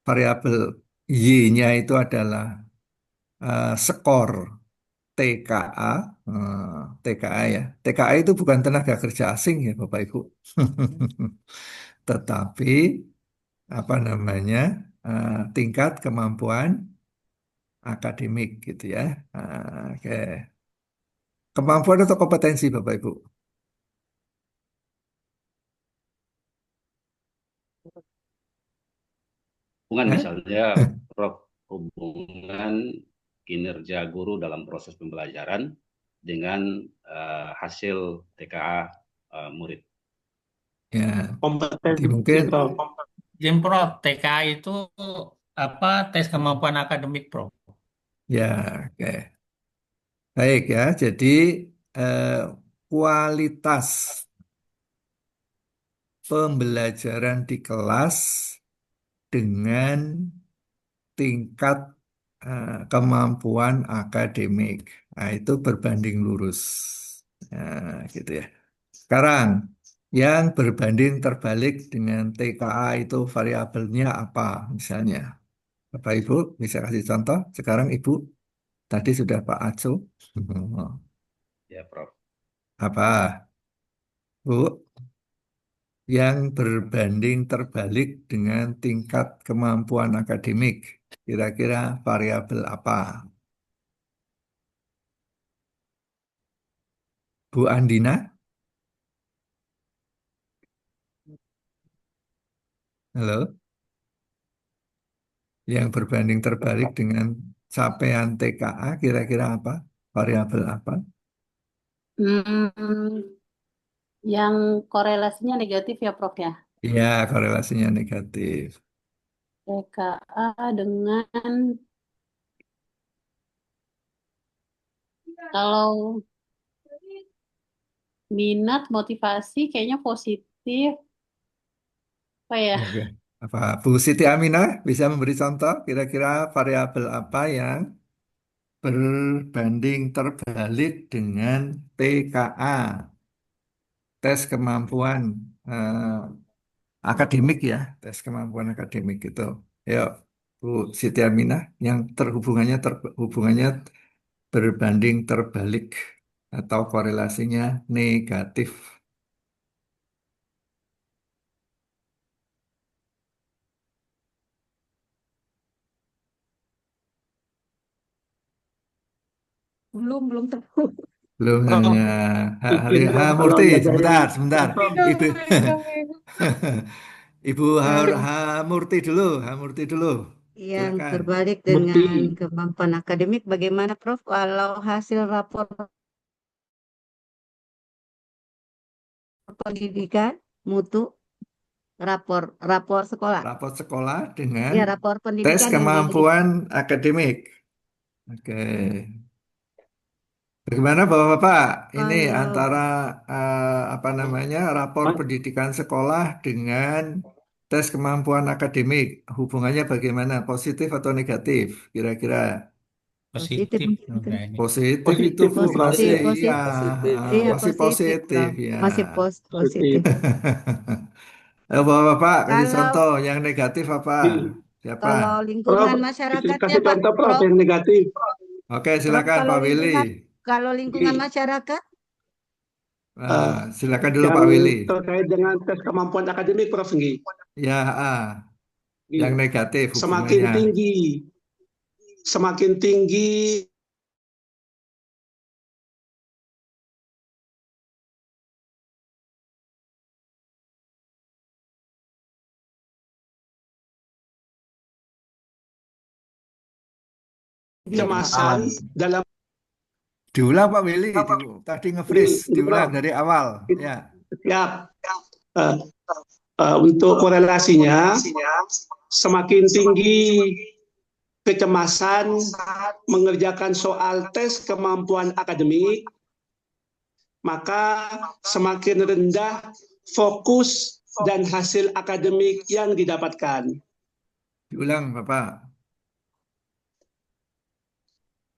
A: Variabel Y-nya itu adalah skor TKA, TKA, ya. TKA itu bukan tenaga kerja asing, ya, Bapak Ibu. Tetapi apa namanya tingkat kemampuan akademik, gitu ya. Oke. Kemampuan atau kompetensi, Bapak Ibu?
D: Hubungan
A: Hah?
D: misalnya, Prof, hubungan kinerja guru dalam proses pembelajaran dengan hasil TKA murid.
A: Ya, jadi
C: Kompetensi,
A: mungkin
C: Prof.
I: Izin Prof, TK itu apa tes kemampuan akademik, Prof?
A: ya, oke. Baik, ya. Jadi eh, kualitas pembelajaran di kelas dengan tingkat kemampuan akademik. Nah, itu berbanding lurus. Nah, gitu ya. Sekarang, yang berbanding terbalik dengan TKA itu variabelnya apa misalnya? Bapak Ibu bisa kasih contoh? Sekarang Ibu. Tadi sudah Pak Aco.
D: Ya, Prof.
A: Apa? Bu, yang berbanding terbalik dengan tingkat kemampuan akademik. Kira-kira variabel apa? Bu Andina? Halo? Yang berbanding terbalik dengan capaian TKA kira-kira apa? Variabel apa?
F: Hmm, yang korelasinya negatif ya, Prof ya.
A: Ya, korelasinya negatif.
F: TKA dengan kalau minat, motivasi kayaknya positif. Apa ya?
A: Oke. Apa Bu Siti Aminah bisa memberi contoh kira-kira variabel apa yang berbanding terbalik dengan TKA, tes kemampuan eh, akademik ya, tes kemampuan akademik itu. Yuk, Bu Siti Aminah yang hubungannya berbanding terbalik atau korelasinya negatif.
B: Belum tahu.
A: Belum
C: Prof,
A: hanya
C: mungkin
A: Ha
C: Prof kalau
A: Murti,
C: ngajarin
A: sebentar.
C: Prof,
A: Ibu Ibu
B: Eh,
A: Ha Murti dulu, Ha Murti dulu.
B: yang
A: Silakan.
B: terbalik
C: Murti.
B: dengan kemampuan akademik, bagaimana Prof? Kalau hasil rapor pendidikan, mutu, rapor rapor sekolah.
A: Rapot sekolah dengan
B: Ya, rapor
A: tes
B: pendidikan yang
A: kemampuan akademik. Oke. Bagaimana Bapak-Bapak? Ini
B: kalau
A: antara apa namanya rapor pendidikan sekolah dengan tes kemampuan akademik. Hubungannya bagaimana? Positif atau negatif? Kira-kira
B: positif
I: Positif
B: mungkin.
I: dong kayaknya.
A: positif itu
C: Positif,
A: Bu
C: Prof.
A: masih
B: Positif,
A: ya
B: positif.
G: Positif.
B: Iya,
A: masih
B: positif,
A: positif
B: Prof.
A: ya.
B: Masih
C: Positif.
B: positif.
A: Ayo Bapak-Bapak kasih
B: Kalau
A: contoh yang negatif apa?
C: Di-
A: Siapa?
B: kalau
C: Prof,
B: lingkungan masyarakatnya,
C: kasih
B: Pak
C: contoh Prof
B: Prof,
C: yang negatif.
A: Oke,
B: Prof,
A: silakan Pak Willy.
B: kalau lingkungan
C: Di-
B: masyarakat,
C: eh,
A: Silakan dulu
C: yang
A: Pak Willy.
C: terkait dengan tes kemampuan akademik, Prof. Ngi.
A: Ya, yang
C: Ngi.
A: negatif
C: Semakin
A: hubungannya.
C: tinggi kecemasan dalam
A: Diulang Pak Willy, tadi nge-freeze,
C: ini
A: diulang
C: Prof.
A: dari awal. Ya,
C: Siap. Eh, untuk korelasinya, semakin tinggi kecemasan mengerjakan soal tes kemampuan akademik, maka semakin rendah fokus dan hasil akademik yang didapatkan.
A: diulang Bapak,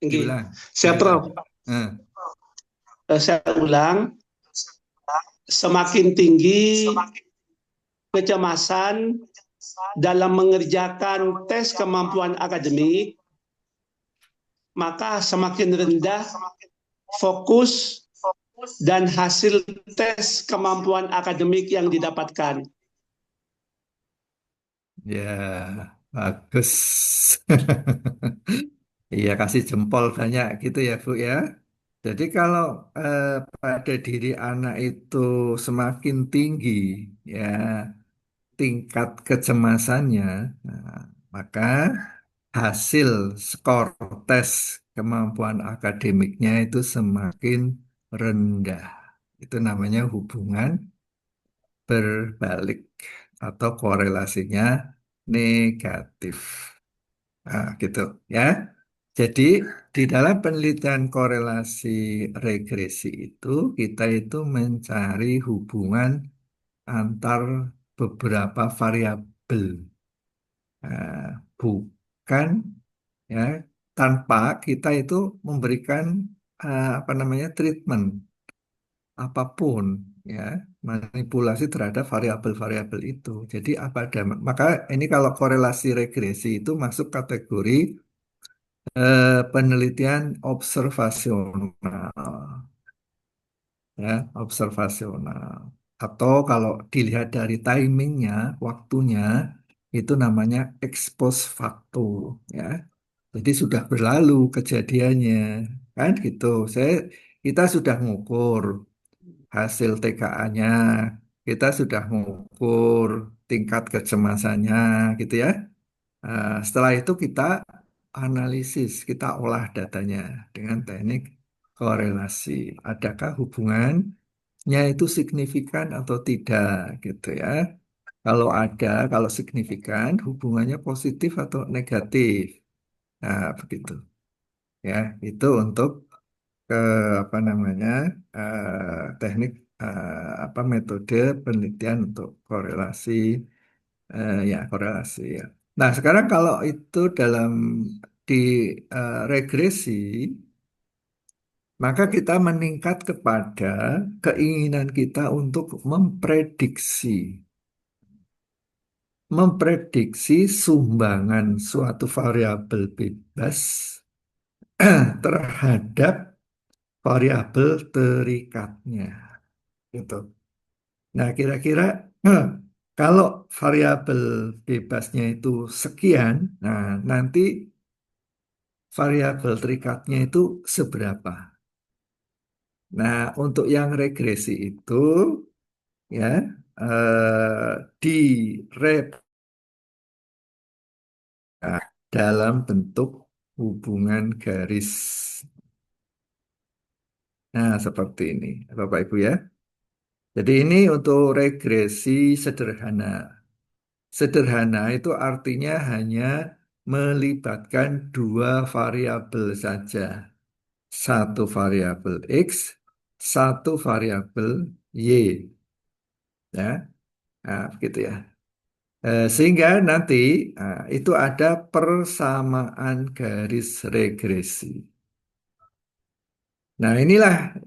C: Oke.
A: diulang.
C: Saya Prof.
A: Eh,
C: Saya ulang, semakin tinggi kecemasan dalam mengerjakan tes kemampuan akademik, maka semakin rendah fokus dan hasil tes kemampuan akademik yang didapatkan.
A: Ya, bagus. Iya, kasih jempol banyak gitu ya Bu ya. Jadi kalau eh, pada diri anak itu semakin tinggi ya tingkat kecemasannya, nah, maka hasil skor tes kemampuan akademiknya itu semakin rendah. Itu namanya hubungan berbalik atau korelasinya negatif. Nah, gitu ya. Jadi di dalam penelitian korelasi regresi itu kita itu mencari hubungan antar beberapa variabel. Nah, bukan ya tanpa kita itu memberikan apa namanya treatment apapun ya manipulasi terhadap variabel-variabel itu. Jadi apa ada maka ini kalau korelasi regresi itu masuk kategori penelitian observasional, ya, observasional. Atau kalau dilihat dari timingnya, waktunya, itu namanya ex post facto, ya. Jadi sudah berlalu kejadiannya, kan gitu. Kita sudah mengukur hasil TKA-nya, kita sudah mengukur tingkat kecemasannya, gitu ya. Setelah itu kita analisis, kita olah datanya dengan teknik korelasi. Adakah hubungannya itu signifikan atau tidak, gitu ya. Kalau ada, kalau signifikan, hubungannya positif atau negatif. Nah, begitu. Ya, itu untuk apa namanya teknik apa metode penelitian untuk korelasi ya korelasi ya. Nah, sekarang kalau itu dalam di regresi, maka kita meningkat kepada keinginan kita untuk memprediksi sumbangan suatu variabel bebas terhadap variabel terikatnya gitu. Nah, kira-kira kalau variabel bebasnya itu sekian, nah nanti variabel terikatnya itu seberapa? Nah, untuk yang regresi itu ya di rep dalam bentuk hubungan garis. Nah, seperti ini, Bapak Ibu ya. Jadi ini untuk regresi sederhana. Sederhana itu artinya hanya melibatkan dua variabel saja. Satu variabel X, satu variabel Y. Ya, nah, begitu ya. Sehingga nanti itu ada persamaan garis regresi. Nah, inilah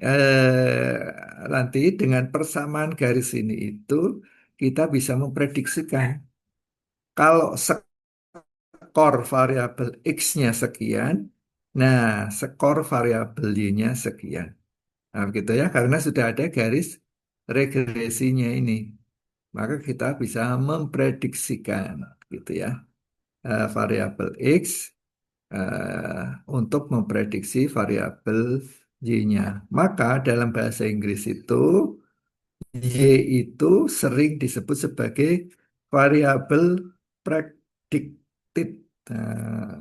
A: nanti dengan persamaan garis ini itu kita bisa memprediksikan kalau skor variabel X-nya sekian, nah skor variabel Y-nya sekian. Nah, begitu ya, karena sudah ada garis regresinya ini, maka kita bisa memprediksikan, gitu ya, variabel X untuk memprediksi variabel Y-nya. Maka dalam bahasa Inggris itu Y itu sering disebut sebagai variabel predicted,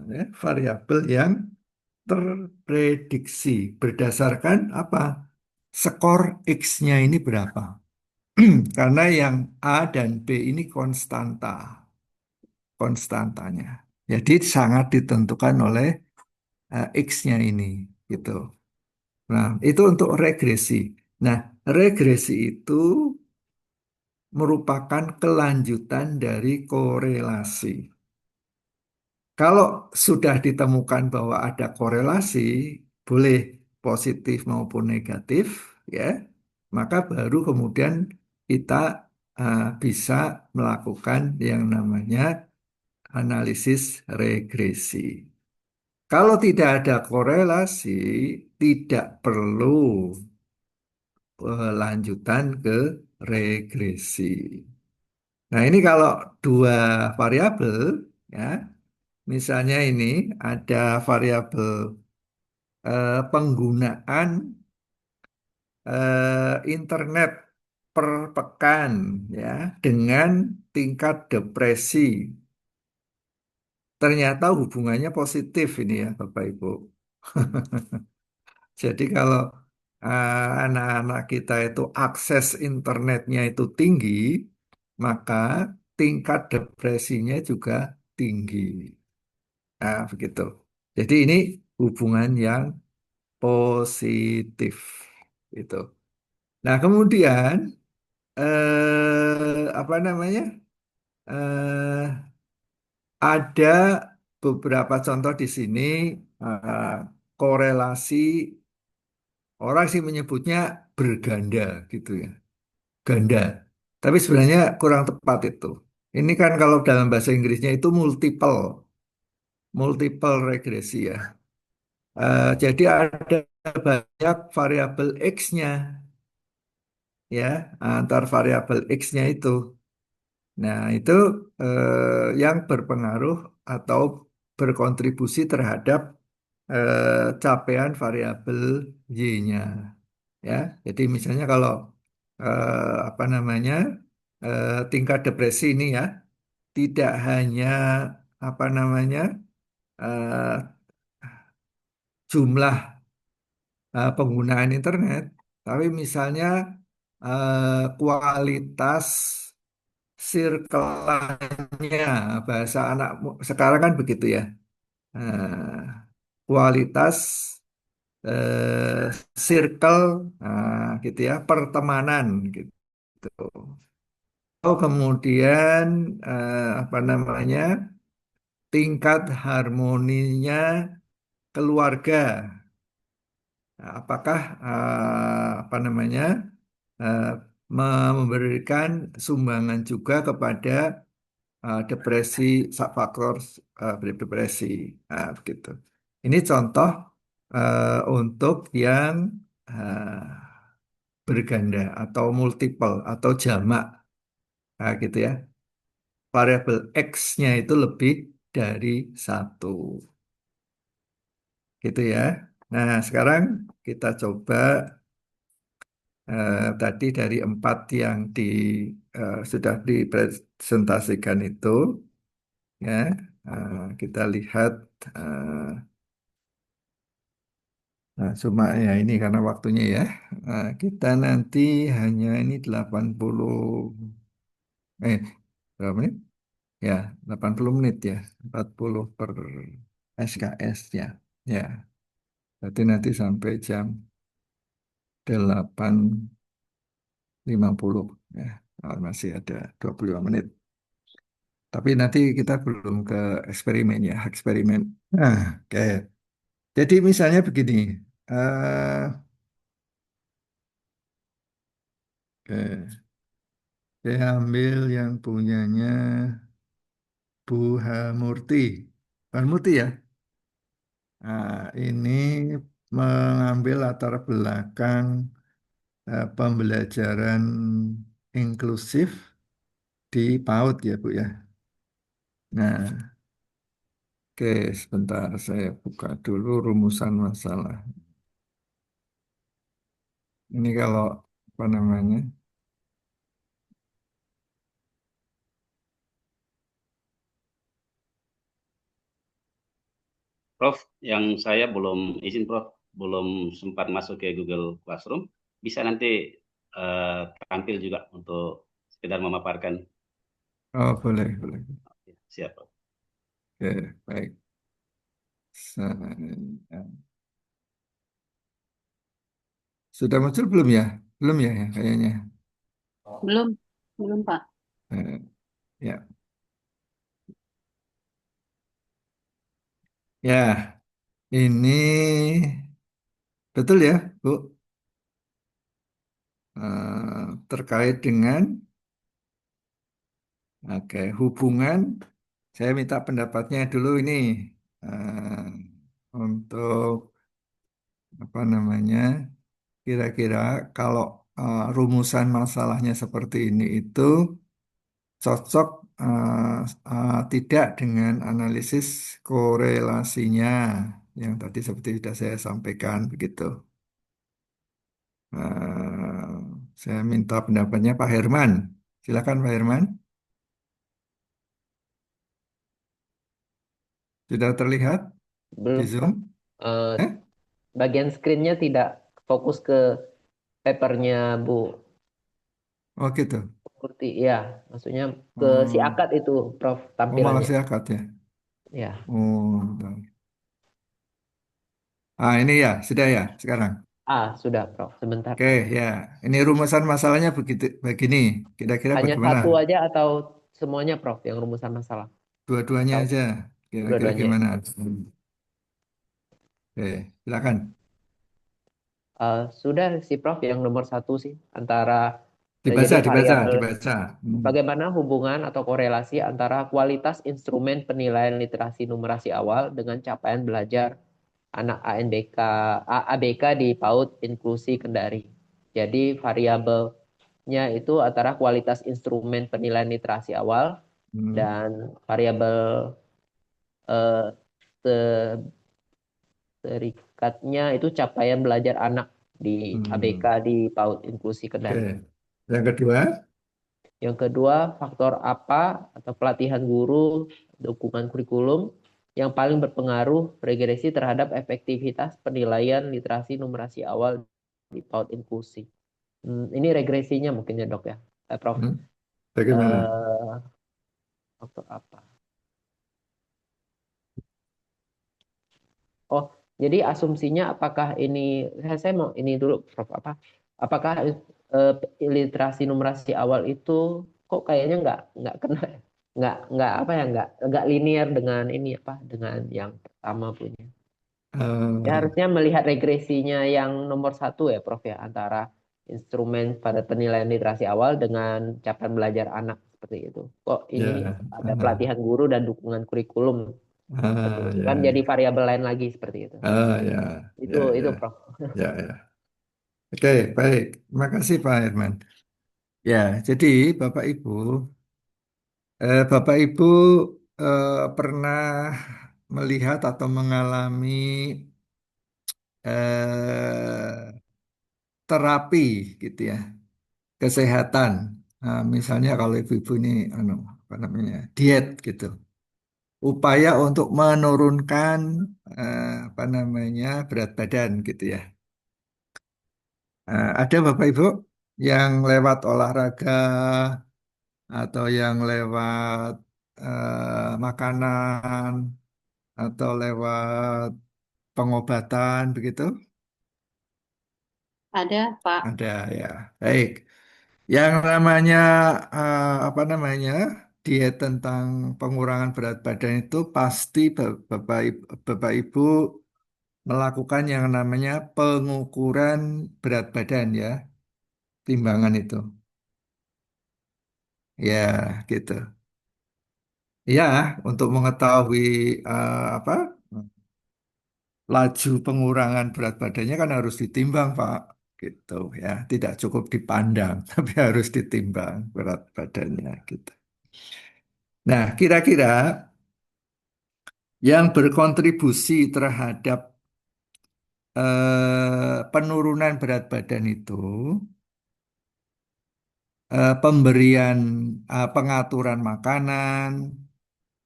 A: ya, variabel yang terprediksi berdasarkan apa? Skor X-nya ini berapa? Karena yang A dan B ini konstantanya. Jadi sangat ditentukan oleh X-nya ini, gitu. Nah, itu untuk regresi. Nah, regresi itu merupakan kelanjutan dari korelasi. Kalau sudah ditemukan bahwa ada korelasi, boleh positif maupun negatif, ya, maka baru kemudian kita bisa melakukan yang namanya analisis regresi. Kalau tidak ada korelasi, tidak perlu lanjutan ke regresi. Nah, ini kalau dua variabel, ya, misalnya ini ada variabel penggunaan internet per pekan, ya, dengan tingkat depresi. Ternyata hubungannya positif ini ya, Bapak Ibu. Jadi kalau anak-anak kita itu akses internetnya itu tinggi, maka tingkat depresinya juga tinggi. Nah, begitu. Jadi ini hubungan yang positif itu. Nah, kemudian apa namanya? Eh, ada beberapa contoh di sini eh, korelasi orang sih menyebutnya berganda gitu ya, ganda. Tapi sebenarnya kurang tepat itu. Ini kan kalau dalam bahasa Inggrisnya itu multiple. multiple regresi ya. Jadi ada banyak variabel X-nya ya, antar variabel X-nya itu. Nah, itu yang berpengaruh atau berkontribusi terhadap capaian variabel Y-nya. Ya, jadi misalnya kalau apa namanya tingkat depresi ini ya tidak hanya apa namanya eh, jumlah penggunaan internet, tapi misalnya kualitas circle-nya bahasa anak sekarang kan begitu ya. Kualitas circle gitu ya, pertemanan gitu. Oh, kemudian apa namanya tingkat harmoninya keluarga. Nah, apakah apa namanya eh, memberikan sumbangan juga kepada depresi, faktor depresi, begitu. Ini contoh untuk yang berganda atau multiple atau jamak, gitu ya. Variabel X-nya itu lebih dari satu, gitu ya. Nah, sekarang kita coba tadi dari empat yang sudah dipresentasikan itu, ya, kita lihat. Nah, cuma ya ini karena waktunya ya, kita nanti hanya ini 80, berapa menit? Ya, 80 menit ya, 40 per SKS ya. Ya, berarti nanti sampai jam 8.50 ya. Masih ada 25 menit. Tapi nanti kita belum ke eksperimen ya, eksperimen. Nah, oke. Jadi misalnya begini. eh, oke. Saya ambil yang punyanya Bu Hamurti. Hamurti ya. Nah, ini mengambil latar belakang pembelajaran inklusif di PAUD ya Bu ya. Nah, oke, sebentar saya buka dulu rumusan masalah. Ini kalau apa namanya?
D: Prof, yang saya belum izin Prof, belum sempat masuk ke Google Classroom. Bisa nanti tampil juga untuk sekedar memaparkan.
A: Oh, boleh, boleh.
D: Siap, Prof.
A: Oke, baik. Saya- Sudah muncul belum ya? Belum ya, kayaknya.
F: Belum, belum Pak.
A: Eh, ya, ya. Ini betul ya, Bu. Terkait dengan hubungan. Saya minta pendapatnya dulu ini untuk apa namanya? Kira-kira kalau rumusan masalahnya seperti ini itu cocok tidak dengan analisis korelasinya yang tadi seperti sudah saya sampaikan begitu. Eh, saya minta pendapatnya Pak Herman. Silakan Pak Herman. Sudah terlihat di
H: Belum,
A: Zoom?
H: Prof. Eh,
A: Eh?
H: bagian screen-nya tidak fokus ke papernya Bu
A: Oh gitu.
H: Kurti. Ya, maksudnya ke si
A: Oh,
H: akad itu, Prof,
A: oh malah
H: tampilannya.
A: saya akad ya.
H: Ya.
A: Oh, bentar. Ini ya, sudah ya sekarang.
H: Sudah, Prof. Sebentar,
A: Oke,
H: Prof.
A: ya. Ini rumusan masalahnya begitu begini. Kira-kira
H: Hanya
A: bagaimana?
H: satu aja atau semuanya, Prof, yang rumusan masalah?
A: Dua-duanya
H: Atau
A: aja. Kira-kira
H: dua-duanya?
A: gimana? Oke, silakan.
H: Sudah sih, Prof, yang nomor satu sih antara
A: Dibaca,
H: Jadi
A: dibaca,
H: variabel
A: dibaca.
H: bagaimana hubungan atau korelasi antara kualitas instrumen penilaian literasi numerasi awal dengan capaian belajar anak ABK di PAUD Inklusi Kendari. Jadi variabelnya itu antara kualitas instrumen penilaian literasi awal dan variabel eh, terikatnya itu capaian belajar anak di ABK di PAUD Inklusi Kendari.
A: Oke. Yang kedua,
H: Yang kedua, faktor apa atau pelatihan guru, dukungan kurikulum yang paling berpengaruh regresi terhadap efektivitas penilaian literasi numerasi awal di PAUD inklusi. Ini regresinya mungkin ya dok ya, Prof.
A: bagaimana?
H: Faktor apa? Oh, jadi asumsinya apakah ini, saya mau ini dulu Prof. Apakah literasi numerasi awal itu kok kayaknya nggak kena apa ya nggak linear dengan ini apa dengan yang pertama punya. Ya harusnya melihat regresinya yang nomor satu ya Prof ya antara instrumen pada penilaian literasi awal dengan capaian belajar anak seperti itu. Kok ini
A: Ya,
H: ada pelatihan guru dan dukungan kurikulum seperti itu kan jadi variabel lain lagi seperti itu.
A: Ya,
H: Itu
A: ya,
H: Prof.
A: ya, ya. Oke, baik. Terima kasih Pak Herman. Ya, jadi Bapak Ibu pernah melihat atau mengalami terapi gitu ya, kesehatan. Nah, misalnya kalau ibu-ibu ini apa namanya, diet gitu. Upaya untuk menurunkan apa namanya, berat badan gitu ya. Ada Bapak Ibu yang lewat olahraga atau yang lewat makanan atau lewat pengobatan begitu?
F: Ada, Pak.
A: Ada ya. Baik. Yang namanya apa namanya, diet tentang pengurangan berat badan itu pasti Bapak Ibu melakukan yang namanya pengukuran berat badan ya, timbangan itu. Ya, gitu. Ya, untuk mengetahui apa laju pengurangan berat badannya kan harus ditimbang, Pak. Gitu ya. Tidak cukup dipandang, tapi harus ditimbang berat badannya gitu. Nah, kira-kira yang berkontribusi terhadap penurunan berat badan itu pemberian pengaturan makanan,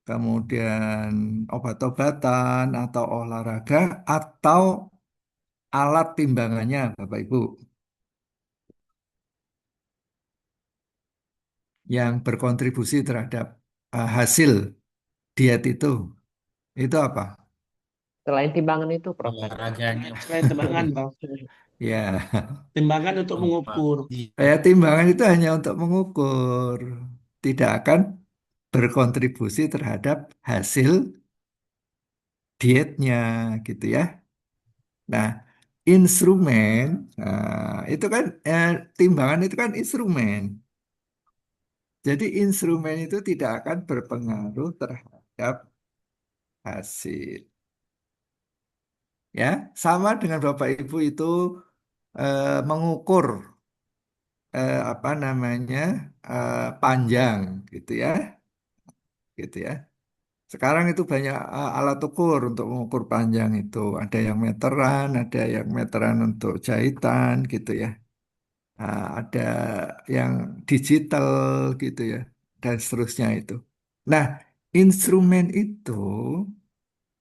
A: kemudian obat-obatan atau olahraga atau alat timbangannya, Bapak Ibu, yang berkontribusi terhadap hasil diet itu apa?
H: Selain timbangan itu Prof.
I: Olahraganya.
C: Selain timbangan, Bang.
A: Ya,
C: Timbangan untuk mengukur.
A: timbangan itu hanya untuk mengukur, tidak akan berkontribusi terhadap hasil dietnya, gitu ya. Nah, instrumen itu kan timbangan itu kan instrumen. Jadi instrumen itu tidak akan berpengaruh terhadap hasil. Ya, sama dengan Bapak Ibu itu mengukur apa namanya panjang, gitu ya, gitu ya. Sekarang itu banyak alat ukur untuk mengukur panjang itu. Ada yang meteran, ada yang meteran untuk jahitan, gitu ya. Ada yang digital, gitu ya, dan seterusnya itu. Nah, instrumen itu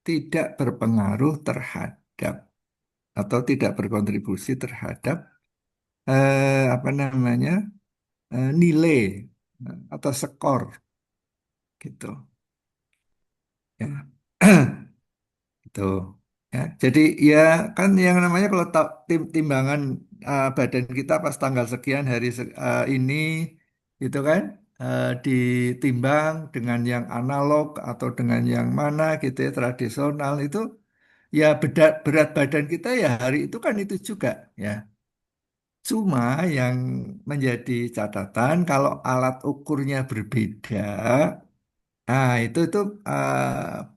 A: tidak berpengaruh terhadap atau tidak berkontribusi terhadap apa namanya nilai atau skor gitu ya. Itu ya. Jadi ya kan yang namanya kalau timbangan badan kita pas tanggal sekian hari ini itu kan ditimbang dengan yang analog atau dengan yang mana gitu ya, tradisional itu ya berat badan kita ya hari itu kan itu juga ya. Cuma yang menjadi catatan kalau alat ukurnya berbeda, itu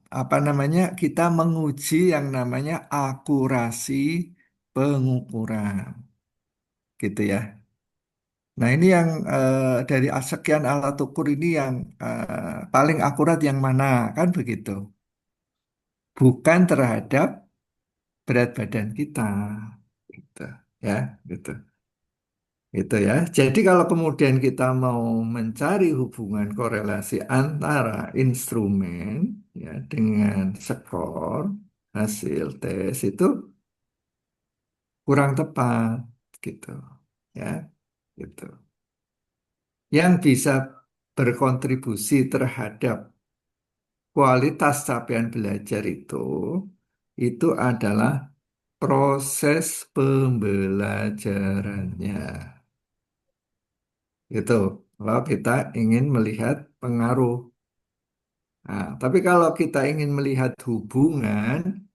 A: apa namanya, kita menguji yang namanya akurasi pengukuran, gitu ya. Nah, ini yang dari sekian alat ukur ini yang paling akurat yang mana, kan begitu? Bukan terhadap berat badan kita, gitu ya, gitu. Gitu ya. Jadi kalau kemudian kita mau mencari hubungan korelasi antara instrumen ya dengan skor hasil tes itu kurang tepat, gitu ya, gitu. Yang bisa berkontribusi terhadap kualitas capaian belajar itu adalah proses pembelajarannya. Gitu. Kalau kita ingin melihat pengaruh. Nah, tapi kalau kita ingin melihat hubungan,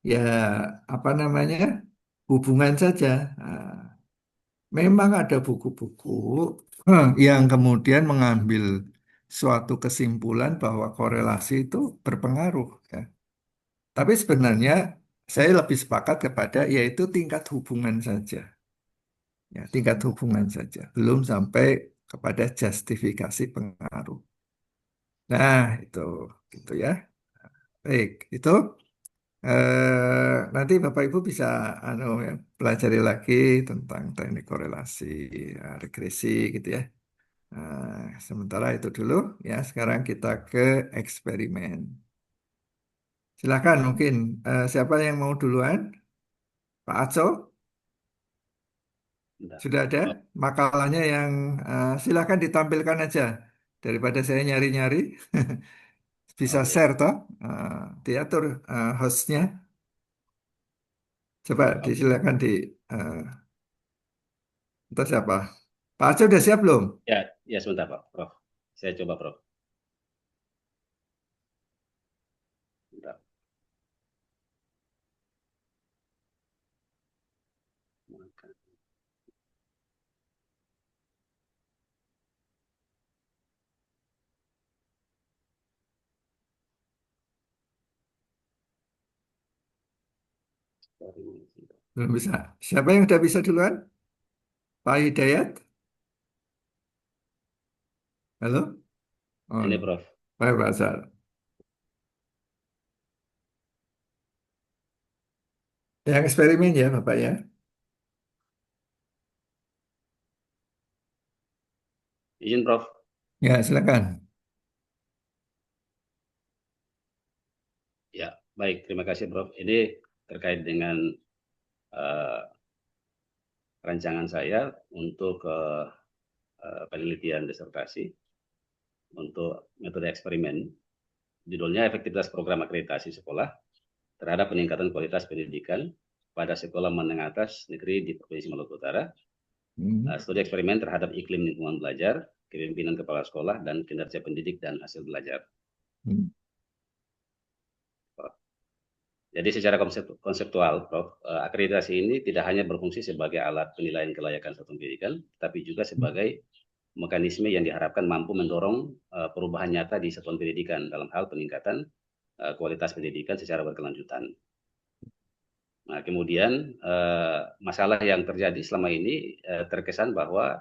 A: ya apa namanya, hubungan saja. Nah, memang ada buku-buku yang kemudian mengambil suatu kesimpulan bahwa korelasi itu berpengaruh. Ya. Tapi sebenarnya saya lebih sepakat kepada yaitu tingkat hubungan saja. Ya, tingkat hubungan saja. Belum sampai kepada justifikasi pengaruh. Nah, itu gitu ya. Baik, itu nanti Bapak Ibu bisa ya, pelajari lagi tentang teknik korelasi, regresi gitu ya. Sementara itu dulu ya. Sekarang kita ke eksperimen. Silakan mungkin siapa yang mau duluan? Pak Aco,
D: Bentar.
A: sudah ada
D: Oh,
A: makalahnya yang silakan ditampilkan aja daripada saya nyari-nyari. Bisa
D: oh ya.
A: share toh, diatur hostnya. Coba
D: Oke.
A: disilakan di entah siapa. Pak Aceh udah siap belum?
D: Ya, ya sebentar Pak, Prof. Saya coba Prof. Bentar.
A: Belum bisa. Siapa yang udah bisa duluan? Pak Hidayat? Halo? Oh,
D: Ini Prof.
A: Pak Basar. Yang eksperimen ya Bapak ya.
D: Izin Prof.
A: Ya silakan.
D: Ya, baik. Terima kasih Prof. Ini terkait dengan eh, rancangan saya untuk penelitian disertasi untuk metode eksperimen. Judulnya efektivitas program akreditasi sekolah terhadap peningkatan kualitas pendidikan pada sekolah menengah atas negeri di Provinsi Maluku Utara. Studi eksperimen terhadap iklim lingkungan belajar, kepemimpinan kepala sekolah, dan kinerja pendidik dan hasil belajar. Jadi secara konseptual, Prof, akreditasi ini tidak hanya berfungsi sebagai alat penilaian kelayakan satuan pendidikan, tapi juga sebagai mekanisme yang diharapkan mampu mendorong perubahan nyata di satuan pendidikan dalam hal peningkatan kualitas pendidikan secara berkelanjutan. Nah, kemudian masalah yang terjadi selama ini terkesan bahwa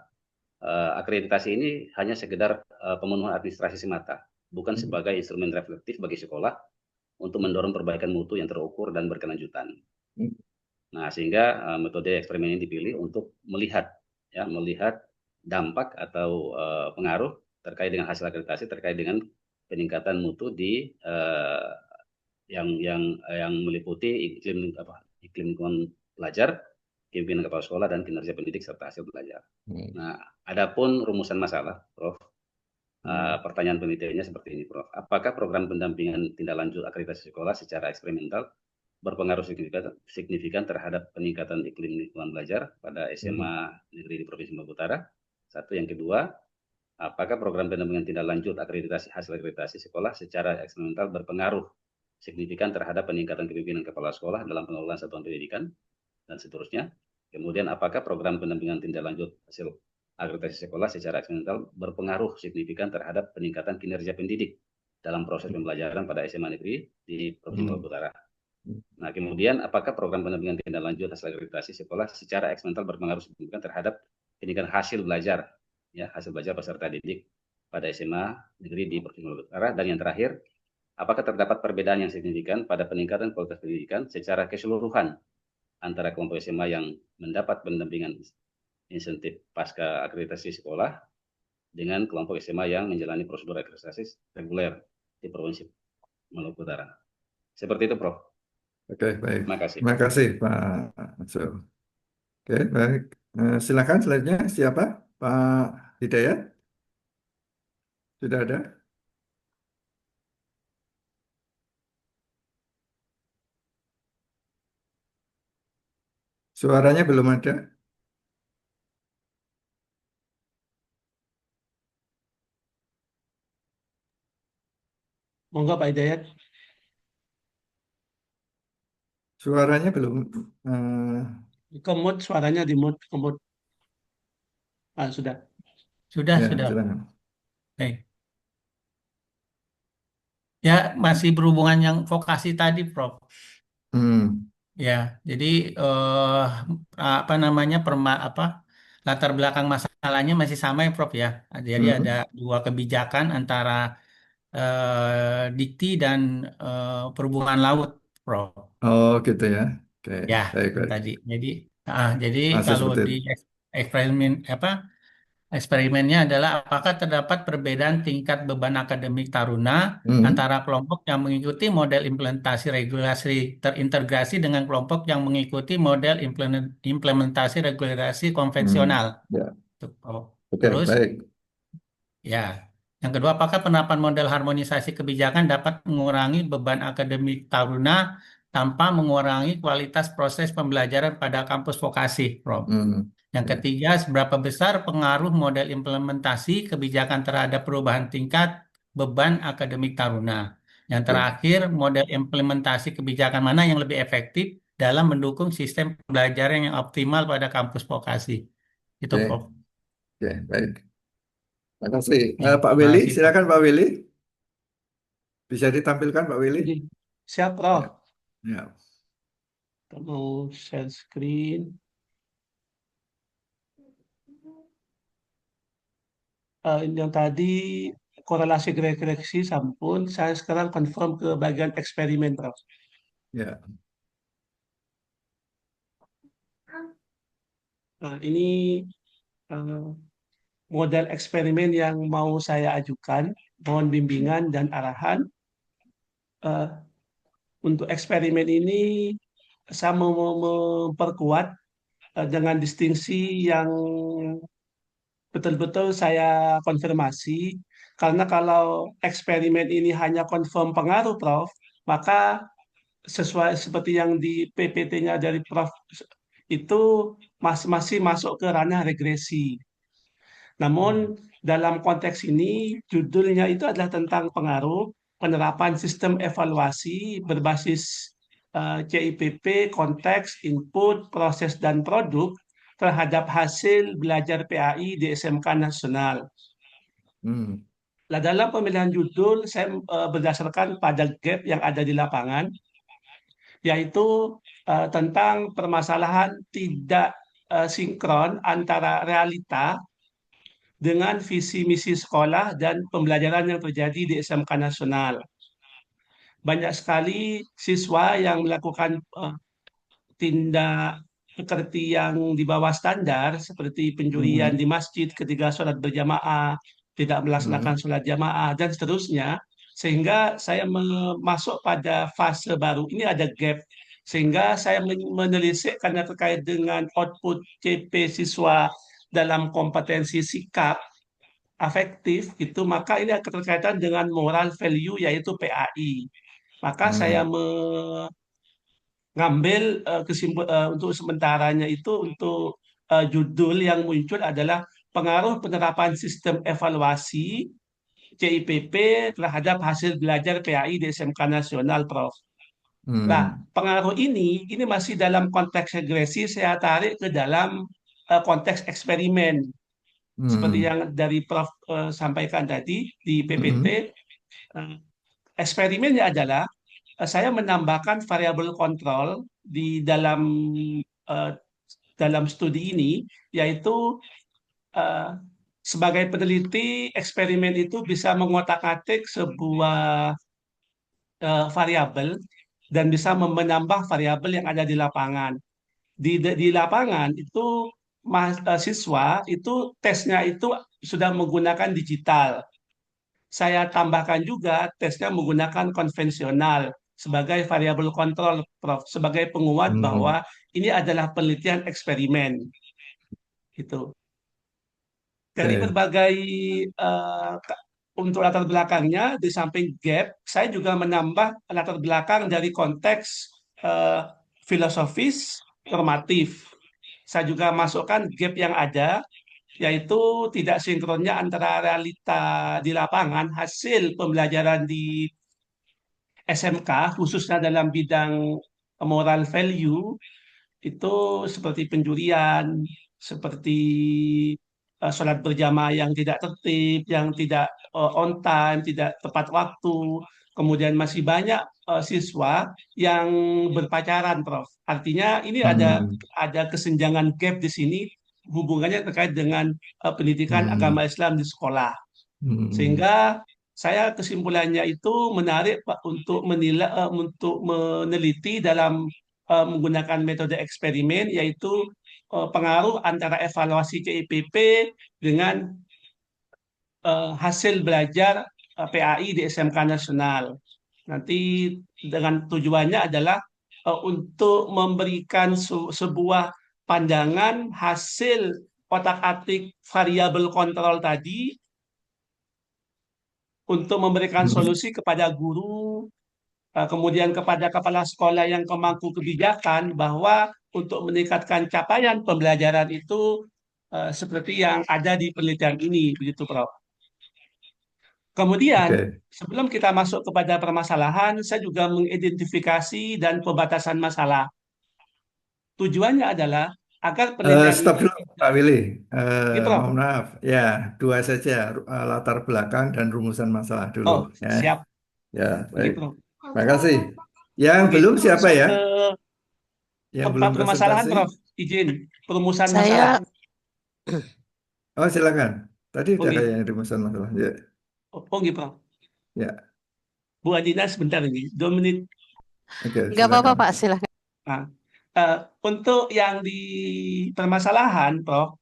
D: akreditasi ini hanya sekedar pemenuhan administrasi semata, bukan sebagai instrumen reflektif bagi sekolah untuk mendorong perbaikan mutu yang terukur dan berkelanjutan. Nah, sehingga metode eksperimen ini dipilih untuk melihat dampak atau pengaruh terkait dengan hasil akreditasi terkait dengan peningkatan mutu di yang meliputi iklim lingkungan belajar, kepemimpinan kepala sekolah, dan kinerja pendidik serta hasil belajar. Nah, adapun rumusan masalah, Prof. Pertanyaan penelitiannya seperti ini, Prof. Apakah program pendampingan tindak lanjut akreditasi sekolah secara eksperimental berpengaruh signifikan terhadap peningkatan iklim lingkungan belajar pada SMA negeri di Provinsi Maluku Utara? Satu. Yang kedua, apakah program pendampingan tindak lanjut hasil akreditasi sekolah secara eksperimental berpengaruh signifikan terhadap peningkatan kepemimpinan kepala sekolah dalam pengelolaan satuan pendidikan dan seterusnya? Kemudian apakah program pendampingan tindak lanjut hasil akreditasi sekolah secara eksperimental berpengaruh signifikan terhadap peningkatan kinerja pendidik dalam proses pembelajaran pada SMA negeri di Provinsi Maluku Utara. Nah, kemudian apakah program pendampingan tindak lanjut hasil akreditasi sekolah secara eksperimental berpengaruh signifikan terhadap peningkatan hasil belajar, ya, hasil belajar peserta didik pada SMA negeri di Provinsi Maluku Utara. Dan yang terakhir, apakah terdapat perbedaan yang signifikan pada peningkatan kualitas pendidikan secara keseluruhan antara kelompok SMA yang mendapat pendampingan insentif pasca akreditasi sekolah dengan kelompok SMA yang menjalani prosedur akreditasi reguler di Provinsi Maluku Utara. Seperti itu, Prof.
A: Oke, baik.
D: Terima kasih.
A: Terima kasih, Pak Mansur. Oke, baik. Silakan selanjutnya siapa? Pak Hidayat? Sudah ada? Suaranya belum ada.
C: Monggo Pak Hidayat.
A: Suaranya belum.
C: Kemut suaranya di mute, kemut. Sudah.
I: Sudah,
A: Ya,
I: sudah.
A: silakan.
I: Baik. Ya, masih berhubungan yang vokasi tadi, Prof.
A: Hmm,
I: Ya, jadi apa namanya latar belakang masalahnya masih sama ya, Prof ya. Jadi ada dua kebijakan antara dikti dan perhubungan laut, Prof.
A: Oh, gitu ya. Oke,
I: Ya,
A: baik,
I: itu
A: baik.
I: tadi. Jadi
A: Masih
I: kalau
A: seperti
I: di
A: itu.
I: eksperimen eksperimennya adalah apakah terdapat perbedaan tingkat beban akademik taruna antara kelompok yang mengikuti model implementasi regulasi terintegrasi dengan kelompok yang mengikuti model implementasi regulasi konvensional.
A: Ya,
I: Tuh, Prof.
A: oke,
I: Terus,
A: baik.
I: ya, yang kedua, apakah penerapan model harmonisasi kebijakan dapat mengurangi beban akademik taruna tanpa mengurangi kualitas proses pembelajaran pada kampus vokasi, Prof? Yang
A: Ya,
I: ketiga, seberapa besar pengaruh model implementasi kebijakan terhadap perubahan tingkat beban akademik taruna. Yang
A: oke,
I: terakhir, model implementasi kebijakan mana yang lebih efektif dalam mendukung sistem pembelajaran yang optimal pada kampus vokasi. Itu,
A: oke,
I: Prof.
A: oke, baik. Terima kasih.
I: Ya,
A: Pak
I: terima
A: Willy,
I: kasih, Prof.
A: silakan Pak Willy. Bisa ditampilkan Pak Willy?
C: Siap, Prof.
A: Ya, ya.
C: Kita mau share screen. Yang tadi korelasi gerak-geriksi sampun, saya sekarang confirm ke bagian eksperimen, Prof.
A: Ya.
C: Nah, ini model eksperimen yang mau saya ajukan. Mohon bimbingan dan arahan. Untuk eksperimen ini saya mau memperkuat dengan distingsi yang betul-betul saya konfirmasi. Karena kalau eksperimen ini hanya confirm pengaruh, Prof, maka sesuai seperti yang di PPT-nya dari Prof itu masih masuk ke ranah regresi. Namun dalam konteks ini judulnya itu adalah tentang pengaruh penerapan sistem evaluasi berbasis CIPP, konteks, input, proses, dan produk terhadap hasil belajar PAI di SMK Nasional. Nah, dalam pemilihan judul saya berdasarkan pada gap yang ada di lapangan, yaitu tentang permasalahan tidak sinkron antara realita dengan visi misi sekolah dan pembelajaran yang terjadi di SMK Nasional. Banyak sekali siswa yang melakukan tindak seperti yang di bawah standar, seperti pencurian di masjid ketika sholat berjamaah, tidak melaksanakan sholat jamaah, dan seterusnya. Sehingga saya masuk pada fase baru. Ini ada gap. Sehingga saya menelisik karena terkait dengan output CP siswa dalam kompetensi sikap afektif, gitu, maka ini akan berkaitan dengan moral value yaitu PAI. Maka saya ngambil untuk sementaranya itu untuk judul yang muncul adalah pengaruh penerapan sistem evaluasi CIPP terhadap hasil belajar PAI di SMK Nasional, Prof. Nah,
A: Hmm.
C: pengaruh ini masih dalam konteks regresi, saya tarik ke dalam konteks eksperimen. Seperti
A: Hmm.
C: yang dari Prof sampaikan tadi di PPT,
A: Hmm.
C: eh, eksperimennya adalah saya menambahkan variabel kontrol di eh, dalam studi ini, yaitu eh, sebagai peneliti, eksperimen itu bisa mengotak-atik sebuah variabel dan bisa menambah variabel yang ada di lapangan. Di lapangan itu siswa itu tesnya itu sudah menggunakan digital. Saya tambahkan juga tesnya menggunakan konvensional sebagai variabel kontrol, Prof, sebagai penguat bahwa
A: Hmm.
C: ini adalah penelitian eksperimen. Gitu. Dari
A: Oke.
C: berbagai eh, untuk latar belakangnya, di samping gap, saya juga menambah latar belakang dari konteks eh, filosofis normatif. Saya juga masukkan gap yang ada, yaitu tidak sinkronnya antara realita di lapangan, hasil pembelajaran di SMK, khususnya dalam bidang moral value, itu seperti pencurian, seperti sholat berjamaah yang tidak tertib, yang tidak on time, tidak tepat waktu. Kemudian masih banyak siswa yang berpacaran, Prof. Artinya ini
A: Hmm.
C: ada kesenjangan gap di sini, hubungannya terkait dengan pendidikan
A: Hmm.
C: agama Islam di sekolah.
A: Hmm.
C: Sehingga saya kesimpulannya itu menarik Pak untuk untuk meneliti dalam menggunakan metode eksperimen, yaitu pengaruh antara evaluasi CIPP dengan hasil belajar PAI di SMK Nasional. Nanti dengan tujuannya adalah untuk memberikan sebuah pandangan hasil otak-atik variabel kontrol tadi untuk memberikan
A: Hmm.
C: solusi kepada guru, kemudian kepada kepala sekolah yang pemangku kebijakan bahwa untuk meningkatkan capaian pembelajaran itu seperti yang ada di penelitian ini, begitu, Prof. Kemudian,
A: Oke.
C: sebelum kita masuk kepada permasalahan, saya juga mengidentifikasi dan pembatasan masalah. Tujuannya adalah agar penelitian
A: Stop
C: ini,
A: dulu, Pak Willy.
C: gitu, Prof.
A: Mohon maaf. Ya, dua saja. Latar belakang dan rumusan masalah dulu.
C: Oh,
A: Ya,
C: siap,
A: ya,
C: oke,
A: baik.
C: Prof.
A: Terima kasih. Yang
C: Oke,
A: belum siapa
C: masuk
A: ya?
C: ke
A: Yang
C: tempat
A: belum
C: permasalahan,
A: presentasi?
C: Prof. Izin, perumusan masalah.
J: Saya
A: Oh, silakan. Tadi udah
C: Oke,
A: ada yang rumusan masalah. Ya,
C: oke, Prof.
A: ya.
C: Bu Adina sebentar ini, 2 menit.
A: Oke,
J: nggak apa-apa
A: silakan.
J: Pak, silahkan.
C: Nah, untuk yang di permasalahan, Prof,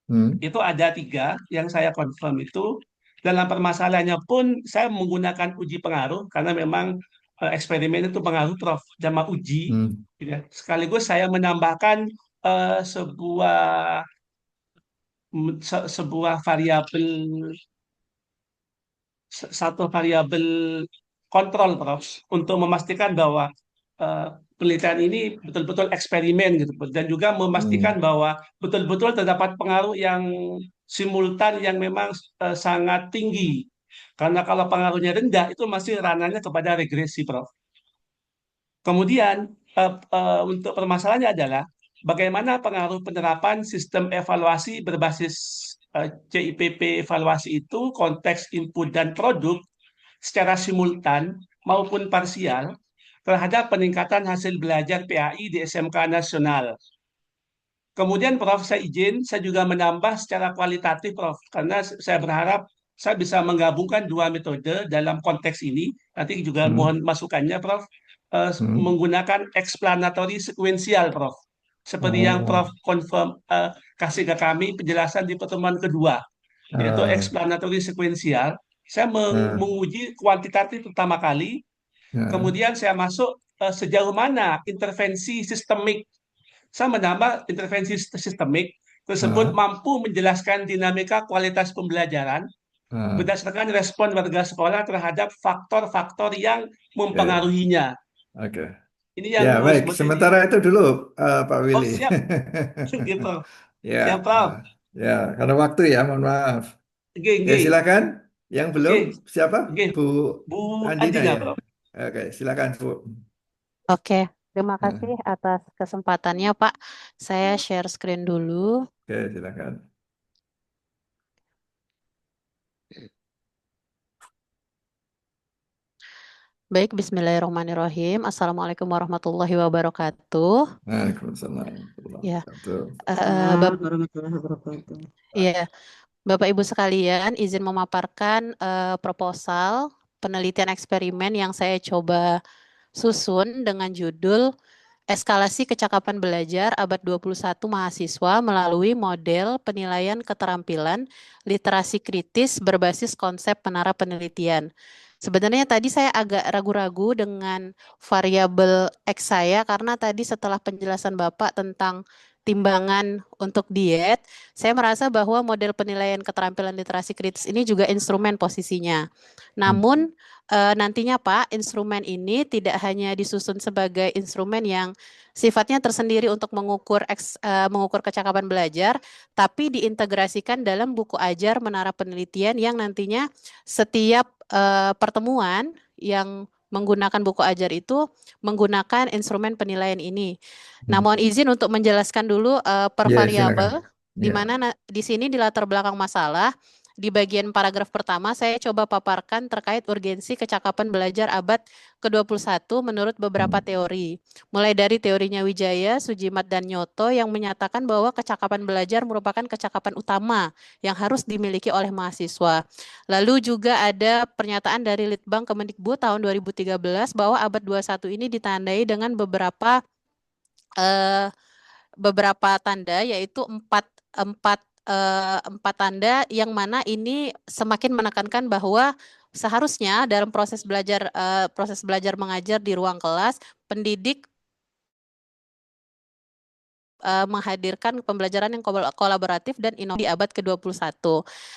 A: Hmm.
C: itu ada 3 yang saya confirm itu. Dalam permasalahannya pun saya menggunakan uji pengaruh karena memang eksperimen itu pengaruh, Prof, sama uji.
A: Hmm.
C: Gitu ya. Sekaligus saya menambahkan sebuah sebuah variabel, satu variabel kontrol, Prof, untuk memastikan bahwa eh, penelitian ini betul-betul eksperimen gitu, dan juga memastikan
A: Hmm.
C: bahwa betul-betul terdapat pengaruh yang simultan yang memang sangat tinggi. Karena kalau pengaruhnya rendah itu masih ranahnya kepada regresi, Prof. Kemudian untuk permasalahannya adalah bagaimana pengaruh penerapan sistem evaluasi berbasis CIPP evaluasi itu konteks input dan produk secara simultan maupun parsial terhadap peningkatan hasil belajar PAI di SMK Nasional. Kemudian, Prof, saya izin, saya juga menambah secara kualitatif, Prof, karena saya berharap saya bisa menggabungkan 2 metode dalam konteks ini. Nanti juga
A: Hmm.
C: mohon masukannya, Prof,
A: Hmm.
C: menggunakan explanatory sequential, Prof. Seperti yang Prof
A: Oh.
C: confirm kasih ke kami penjelasan di pertemuan kedua, yaitu
A: Ah.
C: explanatory sequential. Saya
A: Ah.
C: menguji kuantitatif pertama kali,
A: Ah.
C: kemudian saya masuk sejauh mana intervensi sistemik. Saya menambah intervensi sistemik tersebut
A: Ah.
C: mampu menjelaskan dinamika kualitas pembelajaran
A: Ah.
C: berdasarkan respon warga sekolah terhadap faktor-faktor yang
A: Ya, ya.
C: mempengaruhinya.
A: Oke.
C: Ini
A: Ya,
C: yang
A: baik.
C: sebenarnya.
A: Sementara itu dulu, Pak
C: Oh,
A: Willy.
C: siap, gitu.
A: Ya,
C: Siap, Prof.
A: ya, karena waktu ya, mohon maaf.
C: Oke,
A: Ya,
C: oke.
A: silakan. Yang belum
C: Oke,
A: siapa?
C: oke.
A: Bu
C: Bu
A: Andina
C: Andina,
A: ya.
C: Prof.
A: Oke, silakan Bu.
F: Oke, terima
A: Nah,
F: kasih atas kesempatannya, Pak. Saya share screen dulu.
A: oke, silakan.
F: Baik, Bismillahirrahmanirrahim. Assalamualaikum warahmatullahi wabarakatuh.
A: Waalaikumsalam warahmatullahi
F: Ya,
A: wabarakatuh.
F: Bapak,
B: warahmatullahi wabarakatuh.
F: ya, Bapak Ibu sekalian, izin memaparkan proposal penelitian eksperimen yang saya coba susun dengan judul Eskalasi Kecakapan Belajar Abad 21 Mahasiswa melalui model penilaian keterampilan literasi kritis berbasis konsep menara penelitian. Sebenarnya tadi saya agak ragu-ragu dengan variabel X saya karena tadi setelah penjelasan Bapak tentang timbangan untuk diet, saya merasa bahwa model penilaian keterampilan literasi kritis ini juga instrumen posisinya. Namun nantinya Pak, instrumen ini tidak hanya disusun sebagai instrumen yang sifatnya tersendiri untuk mengukur kecakapan belajar, tapi diintegrasikan dalam buku ajar menara penelitian yang nantinya setiap pertemuan yang menggunakan buku ajar itu menggunakan instrumen penilaian ini. Nah, mohon izin untuk menjelaskan dulu per
A: Ya,
F: variabel,
A: silakan.
F: di
A: Ya.
F: mana di sini di latar belakang masalah. Di bagian paragraf pertama, saya coba paparkan terkait urgensi kecakapan belajar abad ke-21 menurut beberapa teori. Mulai dari teorinya Wijaya, Sujimat, dan Nyoto yang menyatakan bahwa kecakapan belajar merupakan kecakapan utama yang harus dimiliki oleh mahasiswa. Lalu juga ada pernyataan dari Litbang Kemendikbud tahun 2013 bahwa abad 21 ini ditandai dengan eh, beberapa tanda, yaitu empat tanda yang mana ini semakin menekankan bahwa seharusnya dalam proses belajar mengajar di ruang kelas, pendidik menghadirkan pembelajaran yang kolaboratif dan inovasi di abad ke-21.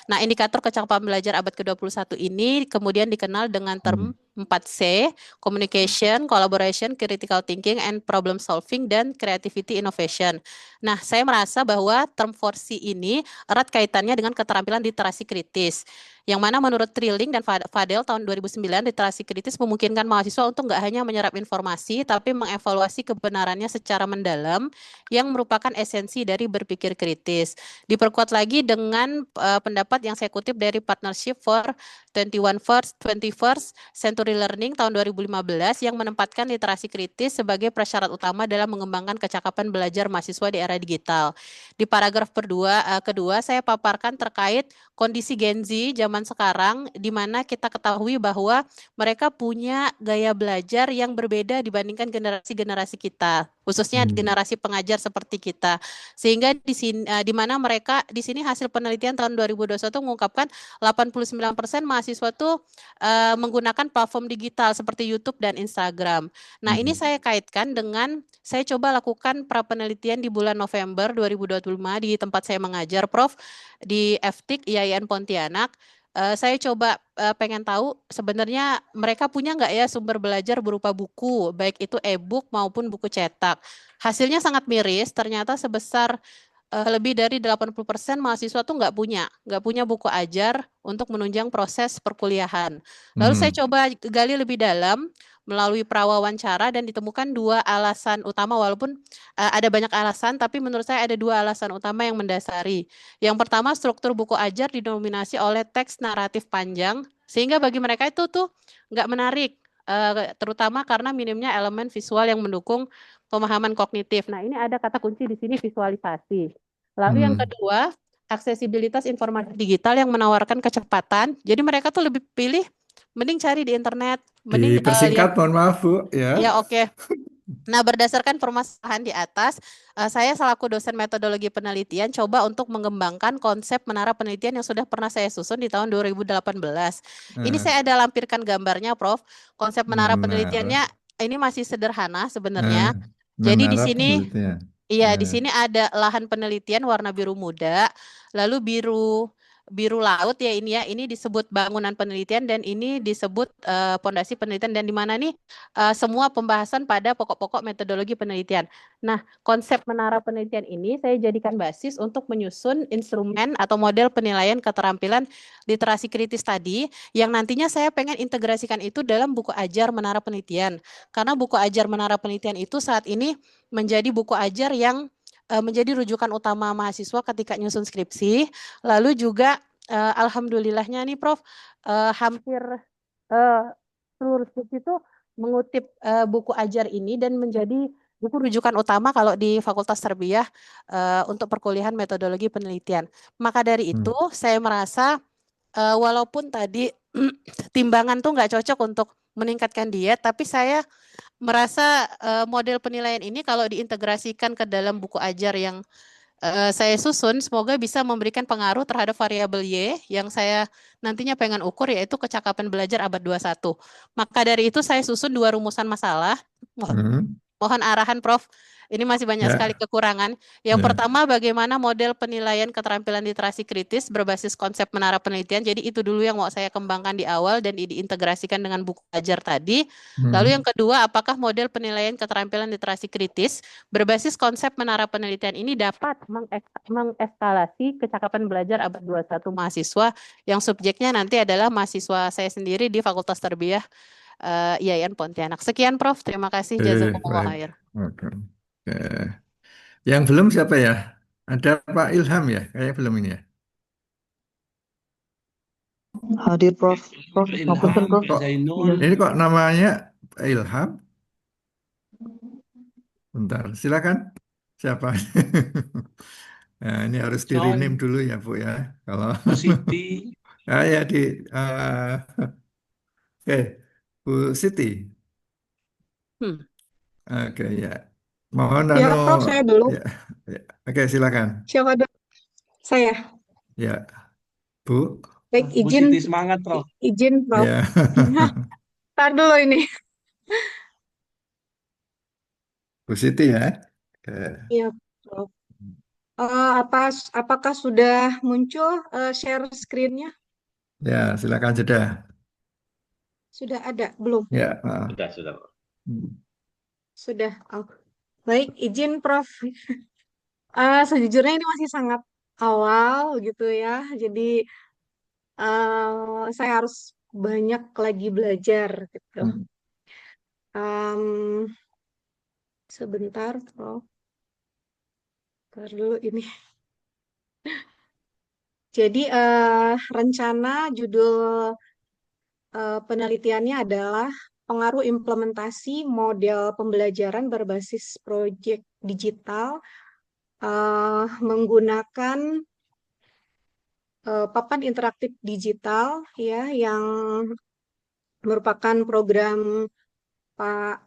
F: Nah, indikator kecakapan belajar abad ke-21 ini kemudian dikenal dengan term 4C, communication, collaboration, critical thinking, and problem solving, dan creativity innovation. Nah, saya merasa bahwa term 4C ini erat kaitannya dengan keterampilan literasi kritis. Yang mana menurut Trilling dan Fadel tahun 2009, literasi kritis memungkinkan mahasiswa untuk nggak hanya menyerap informasi, tapi mengevaluasi kebenarannya secara mendalam, yang merupakan esensi dari berpikir kritis. Diperkuat lagi dengan pendapat yang saya kutip dari Partnership for 21st Century Learning tahun 2015 yang menempatkan literasi kritis sebagai prasyarat utama dalam mengembangkan kecakapan belajar mahasiswa di era digital. Di paragraf kedua, saya paparkan terkait kondisi Gen Z zaman sekarang, di mana kita ketahui bahwa mereka punya gaya belajar yang berbeda dibandingkan generasi-generasi kita, khususnya generasi pengajar seperti kita. Sehingga di mana mereka di sini hasil penelitian tahun 2021 mengungkapkan 89% mahasiswa tuh menggunakan platform digital seperti YouTube dan Instagram. Nah, ini saya kaitkan dengan saya coba lakukan pra penelitian di bulan November 2025 di tempat saya mengajar, Prof, di FTIK IAIN Pontianak. Saya coba pengen tahu sebenarnya mereka punya nggak ya sumber belajar berupa buku, baik itu e-book maupun buku cetak. Hasilnya sangat miris, ternyata sebesar lebih dari 80% mahasiswa tuh nggak punya buku ajar untuk menunjang proses perkuliahan. Lalu saya coba gali lebih dalam melalui prawawancara dan ditemukan dua alasan utama, walaupun ada banyak alasan, tapi menurut saya ada dua alasan utama yang mendasari. Yang pertama, struktur buku ajar didominasi oleh teks naratif panjang, sehingga bagi mereka itu tuh nggak menarik, terutama karena minimnya elemen visual yang mendukung pemahaman kognitif. Nah, ini ada kata kunci di sini, visualisasi. Lalu yang kedua, aksesibilitas informasi digital yang menawarkan kecepatan. Jadi mereka tuh lebih pilih mending cari di internet, mending lihat.
A: Dipersingkat, mohon maaf, Bu, ya.
F: Ya, oke. Nah, berdasarkan permasalahan di atas, saya selaku dosen metodologi penelitian coba untuk mengembangkan konsep menara penelitian yang sudah pernah saya susun di tahun 2018. Ini saya ada lampirkan gambarnya, Prof. Konsep menara penelitiannya ini masih sederhana sebenarnya. Jadi di
A: Menara
F: sini,
A: penelitian.
F: iya, di sini ada lahan penelitian warna biru muda, lalu biru laut ya ini ya. Ini disebut bangunan penelitian dan ini disebut pondasi penelitian dan di mana nih semua pembahasan pada pokok-pokok metodologi penelitian. Nah, konsep menara penelitian ini saya jadikan basis untuk menyusun instrumen atau model penilaian keterampilan literasi kritis tadi yang nantinya saya pengen integrasikan itu dalam buku ajar menara penelitian. Karena buku ajar menara penelitian itu saat ini menjadi buku ajar yang menjadi rujukan utama mahasiswa ketika nyusun skripsi. Lalu juga alhamdulillahnya nih Prof, hampir seluruh skripsi itu mengutip buku ajar ini dan menjadi buku rujukan utama kalau di Fakultas Tarbiyah untuk perkuliahan metodologi penelitian. Maka dari itu saya merasa walaupun tadi timbangan tuh nggak cocok untuk meningkatkan diet, tapi saya merasa model penilaian ini kalau diintegrasikan ke dalam buku ajar yang saya susun, semoga bisa memberikan pengaruh terhadap variabel Y yang saya nantinya pengen ukur, yaitu kecakapan belajar abad 21. Maka dari itu saya susun 2 rumusan masalah. Mohon arahan Prof. Ini masih banyak sekali kekurangan. Yang pertama, bagaimana model penilaian keterampilan literasi kritis berbasis konsep menara penelitian. Jadi itu dulu yang mau saya kembangkan di awal dan diintegrasikan dengan buku ajar tadi. Lalu yang kedua, apakah model penilaian keterampilan literasi kritis berbasis konsep menara penelitian ini dapat mengeskalasi kecakapan belajar abad 21 mahasiswa yang subjeknya nanti adalah mahasiswa saya sendiri di Fakultas Tarbiyah IAIN Pontianak. Sekian Prof. Terima kasih. Jazakumullah
A: Baik.
F: khair.
A: Oke. Yang belum siapa ya? Ada Pak Ilham ya? Kayaknya belum ini ya.
J: Hadir Prof. Prof, ngapunten
C: Ilham,
J: Prof.
C: Pak Zainul.
A: Ini kok namanya Pak Ilham? Bentar, silakan. Siapa? Nah, ini harus di
C: John,
A: rename dulu ya Bu ya. Kalau
C: Bu Siti.
A: ya oke, Bu Siti. Oke ya. Mohon
K: Ya, Prof, saya belum.
A: ya. Oke, silakan.
K: Siapa dulu? Saya.
A: Ya, Bu.
K: Baik,
C: Bu
K: izin,
C: Siti semangat, Prof.
K: izin, Prof.
A: Ya.
K: Tar dulu ini.
A: Bu Siti ya. Oke.
K: Iya, Prof. Apakah sudah muncul share screen-nya?
A: Ya, silakan jeda.
K: Sudah ada? Belum?
A: Ya.
D: Sudah.
K: Sudah. Oh. Baik, izin, Prof. Sejujurnya ini masih sangat awal gitu ya. Jadi saya harus banyak lagi belajar gitu. Sebentar, Prof. Ntar dulu ini. Jadi rencana judul penelitiannya adalah pengaruh implementasi model pembelajaran berbasis proyek digital menggunakan papan interaktif digital ya yang merupakan program Pak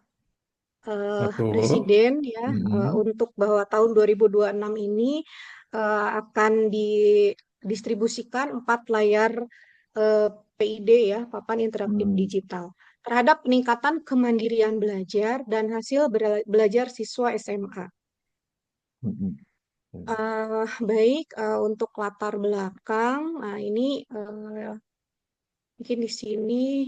K: Presiden ya untuk bahwa tahun 2026 ini akan didistribusikan 4 layar PID ya, papan interaktif digital terhadap peningkatan kemandirian belajar dan hasil belajar siswa SMA. Baik, untuk latar belakang, nah ini mungkin di sini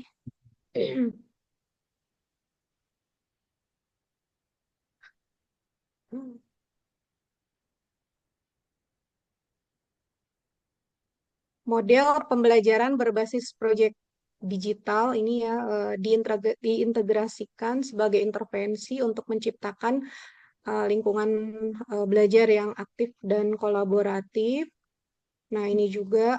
K: model pembelajaran berbasis proyek digital ini ya diintegrasikan sebagai intervensi untuk menciptakan lingkungan belajar yang aktif dan kolaboratif. Nah, ini juga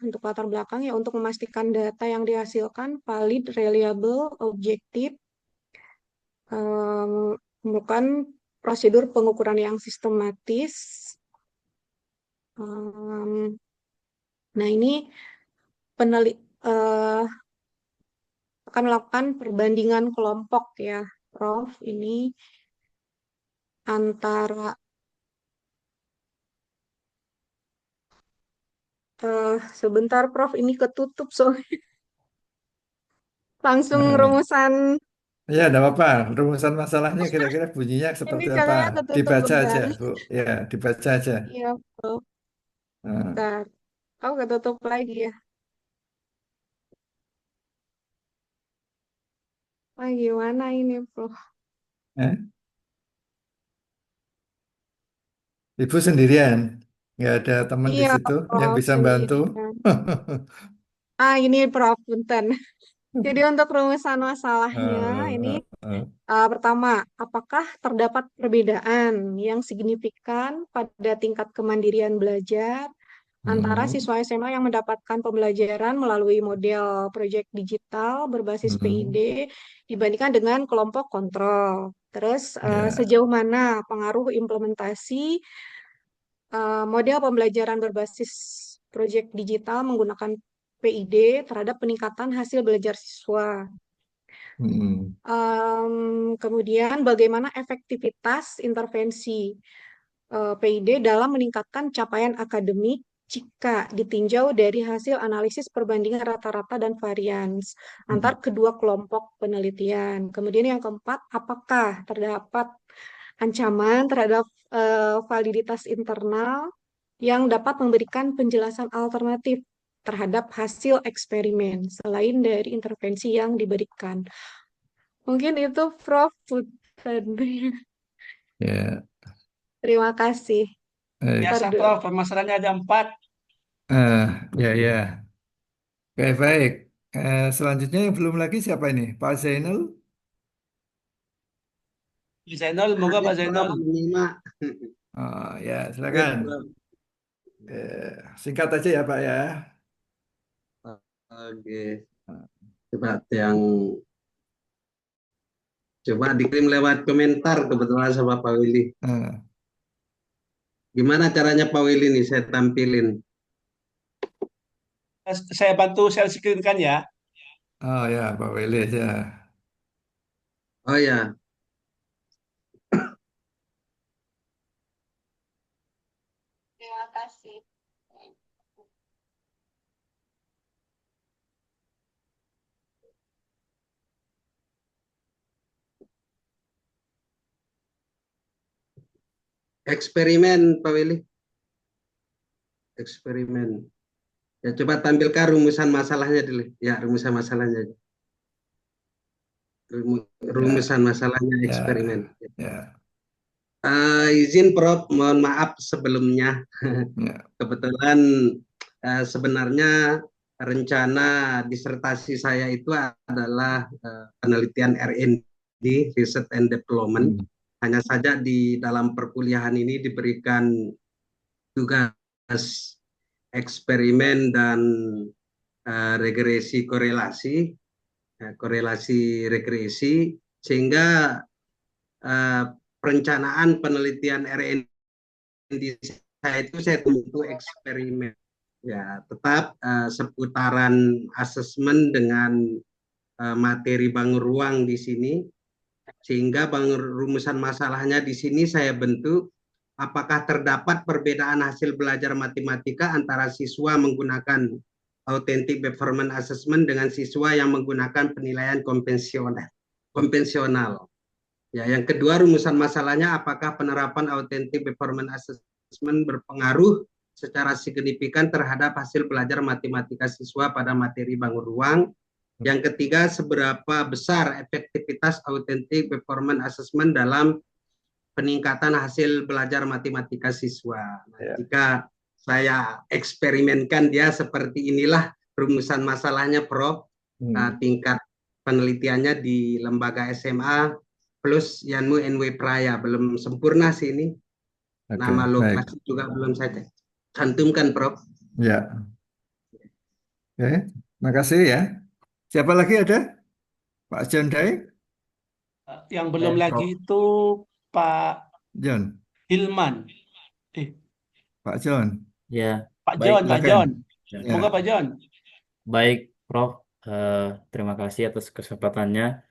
K: untuk latar belakang ya untuk memastikan data yang dihasilkan valid, reliable, objektif, bukan prosedur pengukuran yang sistematis. Nah, ini akan melakukan perbandingan kelompok ya, Prof. Ini antara sebentar, Prof. Ini ketutup soalnya. Langsung rumusan
A: Ya, enggak apa-apa. Rumusan masalahnya kira-kira bunyinya
K: Ini
A: seperti apa?
K: channelnya ketutup
A: Dibaca aja,
K: bentar.
A: Bu. Ya, dibaca aja.
K: Iya, Prof.
A: Nah,
K: Bentar. Aku ketutup lagi ya. Wah, gimana ini, Prof?
A: eh? Ibu sendirian, nggak ada teman di
K: Iya,
A: situ yang
K: Prof,
A: bisa bantu.
K: sendirian. Ini, Prof, punten. Jadi untuk rumusan masalahnya, ini
A: Eh,
K: pertama, apakah terdapat perbedaan yang signifikan pada tingkat kemandirian belajar antara
A: hmm,
K: siswa SMA yang mendapatkan pembelajaran melalui model proyek digital berbasis PID
A: hmm,
K: dibandingkan dengan kelompok kontrol? Terus,
A: ya,
K: sejauh mana pengaruh implementasi model pembelajaran berbasis proyek digital menggunakan PID terhadap peningkatan hasil belajar siswa?
A: hmm,
K: Kemudian bagaimana efektivitas intervensi PID dalam meningkatkan capaian akademik jika ditinjau dari hasil analisis perbandingan rata-rata dan varians
A: hmm,
K: antar kedua kelompok penelitian. Kemudian yang keempat, apakah terdapat ancaman terhadap validitas internal yang dapat memberikan penjelasan alternatif terhadap hasil eksperimen selain dari intervensi yang diberikan. Mungkin itu Prof. Putan.
A: ya,
K: Terima kasih.
A: baik.
K: Ntar
C: Biasa,
K: dulu.
C: Prof. Permasalahannya ada 4.
A: Ya, ya, oke, baik. Selanjutnya yang belum lagi siapa ini? Pak Zainul?
C: Pak Zainal, moga
L: Hadir
C: Pak Zainal.
L: Prof, menyimak.
A: Oh, ya,
L: Hadir
A: silakan.
L: Prof.
A: Singkat aja ya, Pak ya.
L: Oke, coba yang coba dikirim lewat komentar kebetulan sama Pak Willy.
A: Eh,
L: Gimana caranya Pak Willy nih saya tampilin?
C: Saya bantu share screen kan ya.
A: Oh ya, Pak Willy aja.
L: Oh ya,
K: Terima kasih.
L: eksperimen Pak Willy. Eksperimen. Ya coba tampilkan rumusan masalahnya dulu. Ya, rumusan masalahnya. Rumusan masalahnya
A: Ya,
L: eksperimen.
A: ya,
L: Izin Prof, mohon maaf sebelumnya.
A: ya.
L: Kebetulan sebenarnya rencana disertasi saya itu adalah penelitian R&D, Research and Development.
A: Hmm.
L: Hanya saja di dalam perkuliahan ini diberikan tugas eksperimen dan regresi korelasi, korelasi regresi, sehingga perencanaan penelitian R&D saya itu saya tentu eksperimen. Ya, tetap seputaran asesmen dengan materi bangun ruang di sini, sehingga rumusan masalahnya di sini saya bentuk apakah terdapat perbedaan hasil belajar matematika antara siswa menggunakan authentic performance assessment dengan siswa yang menggunakan penilaian konvensional. Ya, yang kedua rumusan masalahnya apakah penerapan authentic performance assessment berpengaruh secara signifikan terhadap hasil belajar matematika siswa pada materi bangun ruang. Yang ketiga, seberapa besar efektivitas authentic performance assessment dalam peningkatan hasil belajar matematika siswa. Nah, jika saya eksperimenkan dia seperti inilah rumusan masalahnya, Prof. Tingkat penelitiannya di lembaga SMA plus Yanmu NW Praya, belum sempurna sih ini.
A: Oke,
L: Nama
A: baik.
L: lokasi juga belum saya cantumkan, Prof.
A: Ya, oke, makasih ya. Siapa lagi ada? Pak John Day?
C: Yang belum
E: Prof.
C: lagi itu Pak
A: John,
C: Hilman.
A: Pak John.
E: Ya,
C: Pak
E: baik,
C: John, Pak
A: Silakan.
C: John.
A: Ya.
C: Moga Pak John.
E: baik, Prof. Terima kasih atas kesempatannya.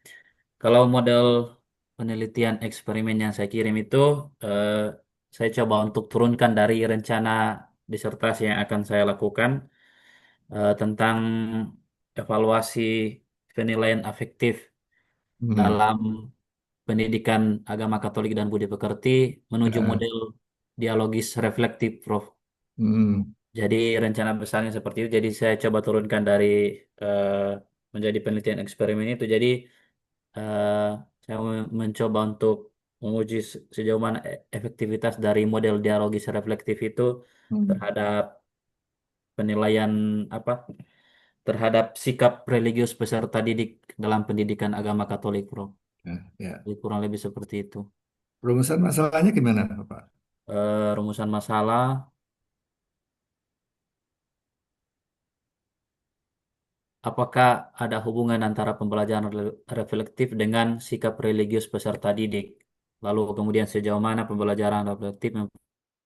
E: Kalau model penelitian eksperimen yang saya kirim itu, saya coba untuk turunkan dari rencana disertasi yang akan saya lakukan tentang evaluasi penilaian afektif
A: Hmm.
E: dalam pendidikan agama Katolik dan Budi Pekerti menuju
A: Ya.
E: model dialogis reflektif, Prof.
A: Hmm.
E: Jadi rencana besarnya seperti itu. Jadi saya coba turunkan dari eh, menjadi penelitian eksperimen itu. Jadi eh, saya mencoba untuk menguji sejauh mana efektivitas dari model dialogis reflektif itu
A: Hmm.
E: terhadap penilaian apa terhadap sikap religius peserta didik dalam pendidikan agama Katolik, Bro.
A: Ya, ya.
E: Jadi kurang lebih seperti itu.
A: Rumusan masalahnya gimana, Pak?
E: Rumusan masalah, apakah ada hubungan antara pembelajaran reflektif dengan sikap religius peserta didik? Lalu kemudian sejauh mana pembelajaran reflektif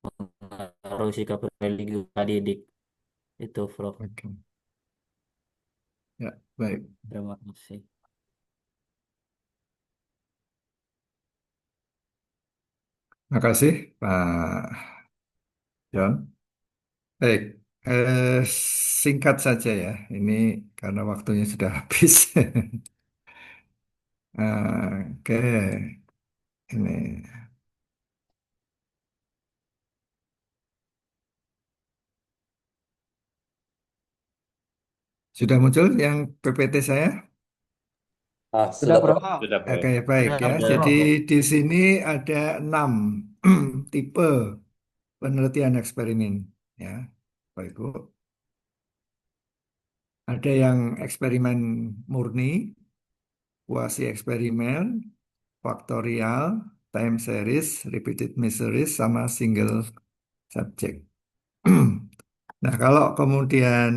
E: mempengaruhi sikap religius peserta didik? Itu, Prof.
A: Oke. Ya, baik.
E: Terima kasih.
A: Makasih, Pak John. Baik, singkat saja ya. Ini karena waktunya sudah habis. Oke, ini sudah muncul yang PPT saya.
H: Sudah,
G: Sudah,
H: Prof.
G: Prof.
D: Sudah, Prof.
A: Oke, baik
I: Sudah,
A: ya.
E: Sudah,
A: Jadi
I: Prof.
A: di sini ada 6 tipe penelitian eksperimen ya, Bapak Ibu. Ada yang eksperimen murni, kuasi eksperimen, faktorial, time series, repeated measures, sama single subject. Nah, kalau kemudian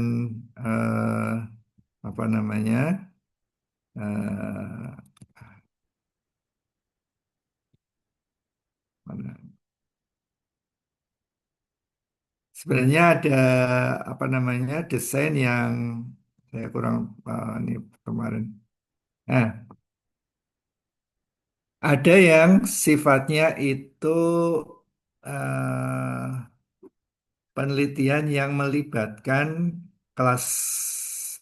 A: apa namanya, eh, mana? Sebenarnya ada apa namanya desain yang saya kurang ini kemarin. Nah, ada yang sifatnya itu eh, penelitian yang melibatkan kelas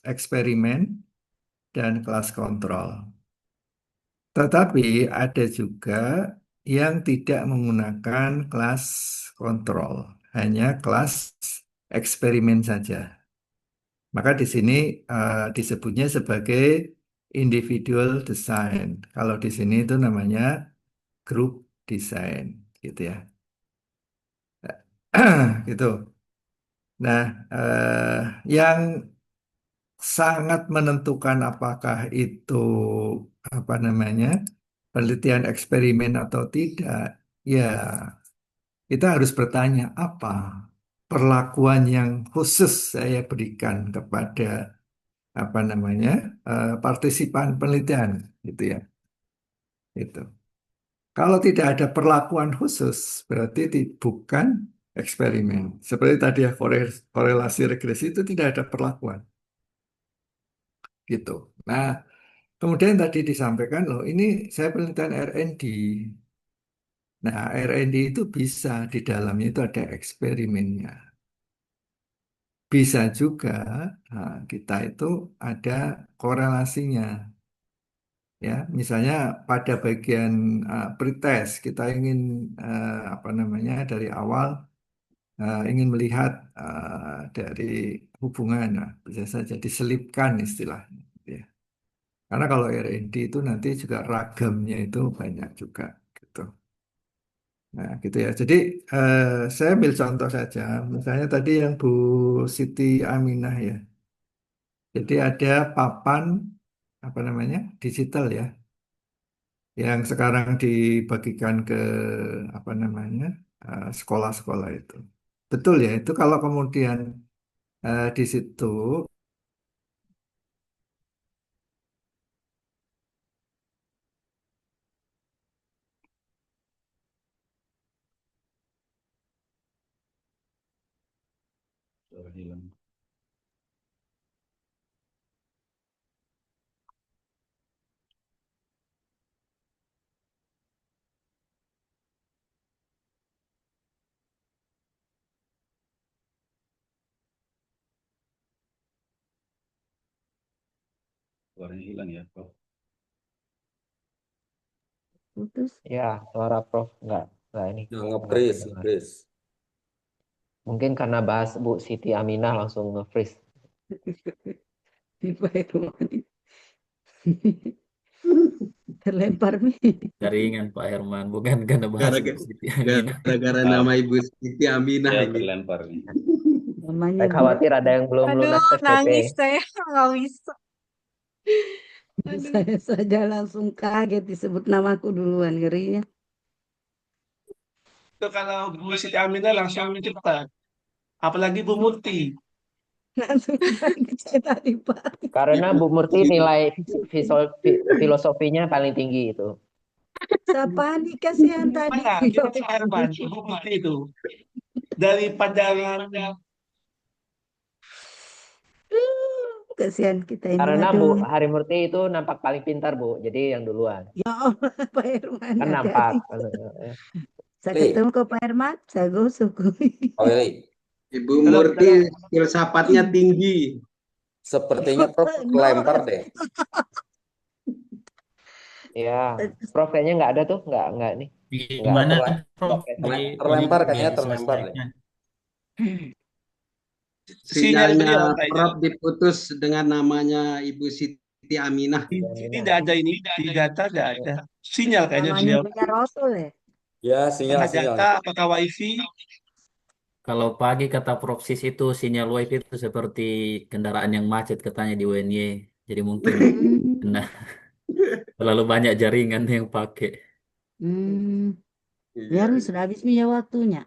A: eksperimen dan kelas kontrol. Tetapi ada juga yang tidak menggunakan kelas kontrol, hanya kelas eksperimen saja. Maka di sini disebutnya sebagai individual design. Kalau di sini itu namanya group design, gitu ya. Gitu. Nah, yang sangat menentukan apakah itu apa namanya penelitian eksperimen atau tidak, ya kita harus bertanya apa perlakuan yang khusus saya berikan kepada apa namanya partisipan penelitian, gitu ya. Itu. Kalau tidak ada perlakuan khusus, berarti bukan eksperimen. Seperti tadi ya korelasi regresi itu tidak ada perlakuan, gitu. Nah, kemudian tadi disampaikan loh, ini saya penelitian RND. Nah, RND itu bisa di dalamnya itu ada eksperimennya. Bisa juga kita itu ada korelasinya. Ya, misalnya pada bagian pretest kita ingin apa namanya dari awal ingin melihat dari hubungan, nah, bisa saja diselipkan istilahnya, ya. Karena kalau R&D itu nanti juga ragamnya itu banyak juga, gitu. Nah, gitu ya. Jadi eh, saya ambil contoh saja, misalnya tadi yang Bu Siti Aminah ya. Jadi ada papan apa namanya digital ya, yang sekarang dibagikan ke apa namanya sekolah-sekolah itu. Betul ya, itu kalau kemudian di situ
D: Suara hilang. Suaranya hilang ya, Prof.
B: Putus.
H: Ya, suara Prof nggak ini.
G: Nah,
H: Nggak
G: nge-freeze,
H: kedengar.
G: nge-freeze.
H: Mungkin karena bahas Bu Siti Aminah langsung nge-freeze.
B: Di Pak Herman. Terlempar Mi.
E: Jaringan Pak Herman, bukan karena bahas Bu
L: Gara-gara
E: Siti Aminah.
L: gara-gara
D: Maaf,
L: nama Ibu Siti Aminah
D: saya
L: ini.
D: terlempar nih.
B: Namanya
H: Saya
B: Bu.
H: khawatir ada yang belum
K: Aduh,
H: lunas SPP.
K: nangis saya nggak bisa. Aduh.
B: Saya saja langsung kaget disebut namaku duluan ngerinya.
C: Itu kalau Bu Siti Aminah langsung cepat. Apalagi Bu Murti.
B: Langsung kaget saya tadi Pak.
H: Karena Bu Murti nilai filosofinya paling tinggi itu.
B: Siapa nih kasihan tadi?
C: Mana? Itu Pak Herman, Bu Murti itu. Dari pandangan
B: Kasihan kita ini.
H: Karena Bu
B: Aduh.
H: Harimurti itu nampak paling pintar Bu, jadi yang duluan.
B: Ya Allah Pak Herman.
H: Kan
B: Hati-hati.
H: nampak.
B: Saya
G: Li,
B: ketemu ke Pak Herman, saya gosok.
G: Pak Willy,
L: Ibu
C: kalau
L: Murti filsafatnya tinggi.
G: sepertinya Prof kelempar deh.
H: Ya, Prof kayaknya nggak ada tuh, nggak nih.
I: Gimana
G: terle-
I: Prof?
G: terlempar kayaknya
I: Bisa
G: terlempar deh.
I: selesaikan.
C: sinyal beliau
L: Sinyalnya
C: kayaknya.
L: Prof diputus dengan namanya Ibu Siti Aminah.
C: Ini tidak ada ini, di data tidak ada. Sinyal kayaknya
B: Namanya
C: beliau.
B: punya Rasul ya.
G: Ya, sinyal,
C: Apakah
G: sinyal.
C: data, apakah wifi?
E: Kalau pagi kata Prof Sis itu sinyal wifi itu seperti kendaraan yang macet katanya di UNY. Jadi mungkin nah, terlalu banyak jaringan yang pakai.
B: Biar nih sudah habis minyak waktunya.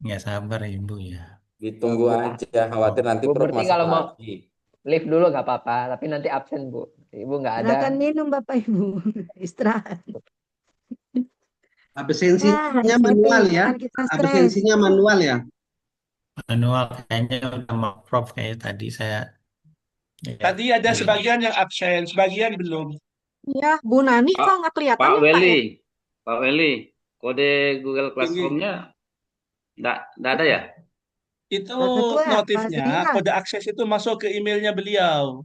I: Ya sabar Ibu ya.
G: Ditunggu aja, khawatir nanti
H: Bu
G: Prof
H: Murti
G: masuk
H: kalau mau
G: lagi.
H: live dulu nggak apa-apa, tapi nanti absen Bu. Ibu nggak ada.
B: Silakan minum Bapak Ibu. Istirahat.
L: Absensinya
B: harus
L: manual
B: happy,
L: ya.
B: jangan kita stres.
L: Absensinya manual ya.
I: Manual kayaknya udah mau Prof kayak tadi saya. Ya.
C: Tadi ada sebagian yang absen, sebagian belum.
K: Ya, Bu Nani kok nggak kelihatan
D: Pak
K: ya Pak ya?
D: Weli, Pak Weli, kode Google Classroom-nya nggak ada ya?
C: Itu
B: Pak Ketua, Pak
C: notifnya,
B: Senior.
C: kode akses itu masuk ke emailnya beliau.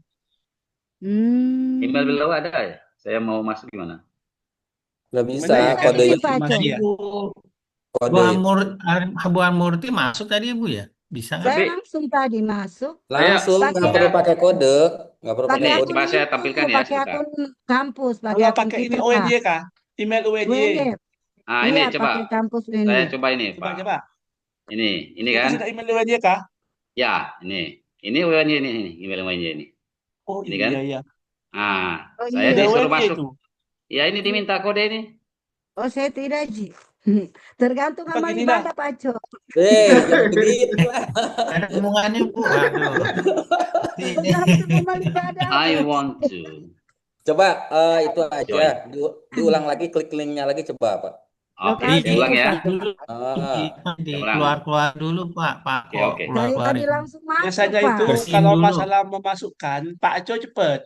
D: Email beliau ada ya? Saya mau masuk gimana?
G: Nggak bisa,
C: Gimana ya?
G: kodenya
B: Pak
C: Masih ya?
G: kode.
I: Bu Murti masuk tadi Bu ya? Bisa nggak?
B: Saya
D: Tapi-
B: langsung tadi masuk.
G: Langsung, nggak
B: Pakai-
G: perlu pakai kode. Nggak perlu pakai
B: Pakai
D: Nih,
G: kode.
B: akun
D: coba saya
B: itu,
D: tampilkan ya,
B: pakai
D: sebentar.
B: akun kampus, pakai
C: Kalau
B: akun
C: pakai ini
B: kita.
C: UNY kah? Email UNY.
D: Ah, ini
B: Iya,
D: coba.
B: pakai kampus
D: Saya
B: ini.
D: coba ini,
C: Coba,
D: Pak.
C: coba.
D: Ini
C: Itu
D: kan?
C: sudah email UNY kah?
D: Ya, ini. Ini UNY ini, email UNY ini.
C: Oh
D: Ini kan?
C: iya, iya.
D: Ah,
B: Oh,
D: saya
B: iya.
D: disuruh
C: UNY
D: masuk.
C: itu.
D: Ya, ini diminta kode ini.
B: Oh, saya tidak, Ji. Tergantung amal
C: Beginilah.
B: ibadah, Pak Jo.
G: Jangan begitu lah.
I: Ada omongannya Bu. Aduh. Ini.
B: Tergantung amal ibadah.
D: I want to.
G: Coba itu aja,
D: Join.
G: diulang lagi, klik linknya lagi, coba Pak.
D: Oke,
B: Lokal
D: saya ulang ya.
I: Dulu
G: Ah,
I: keluar dulu Pak.
D: Oke, oke.
B: Saya
I: Keluar.
B: tadi langsung masuk,
C: Biasanya
B: Pak.
C: itu
I: Bersihin
C: kalau
I: dulu.
C: masalah memasukkan, Pak Aco cepet.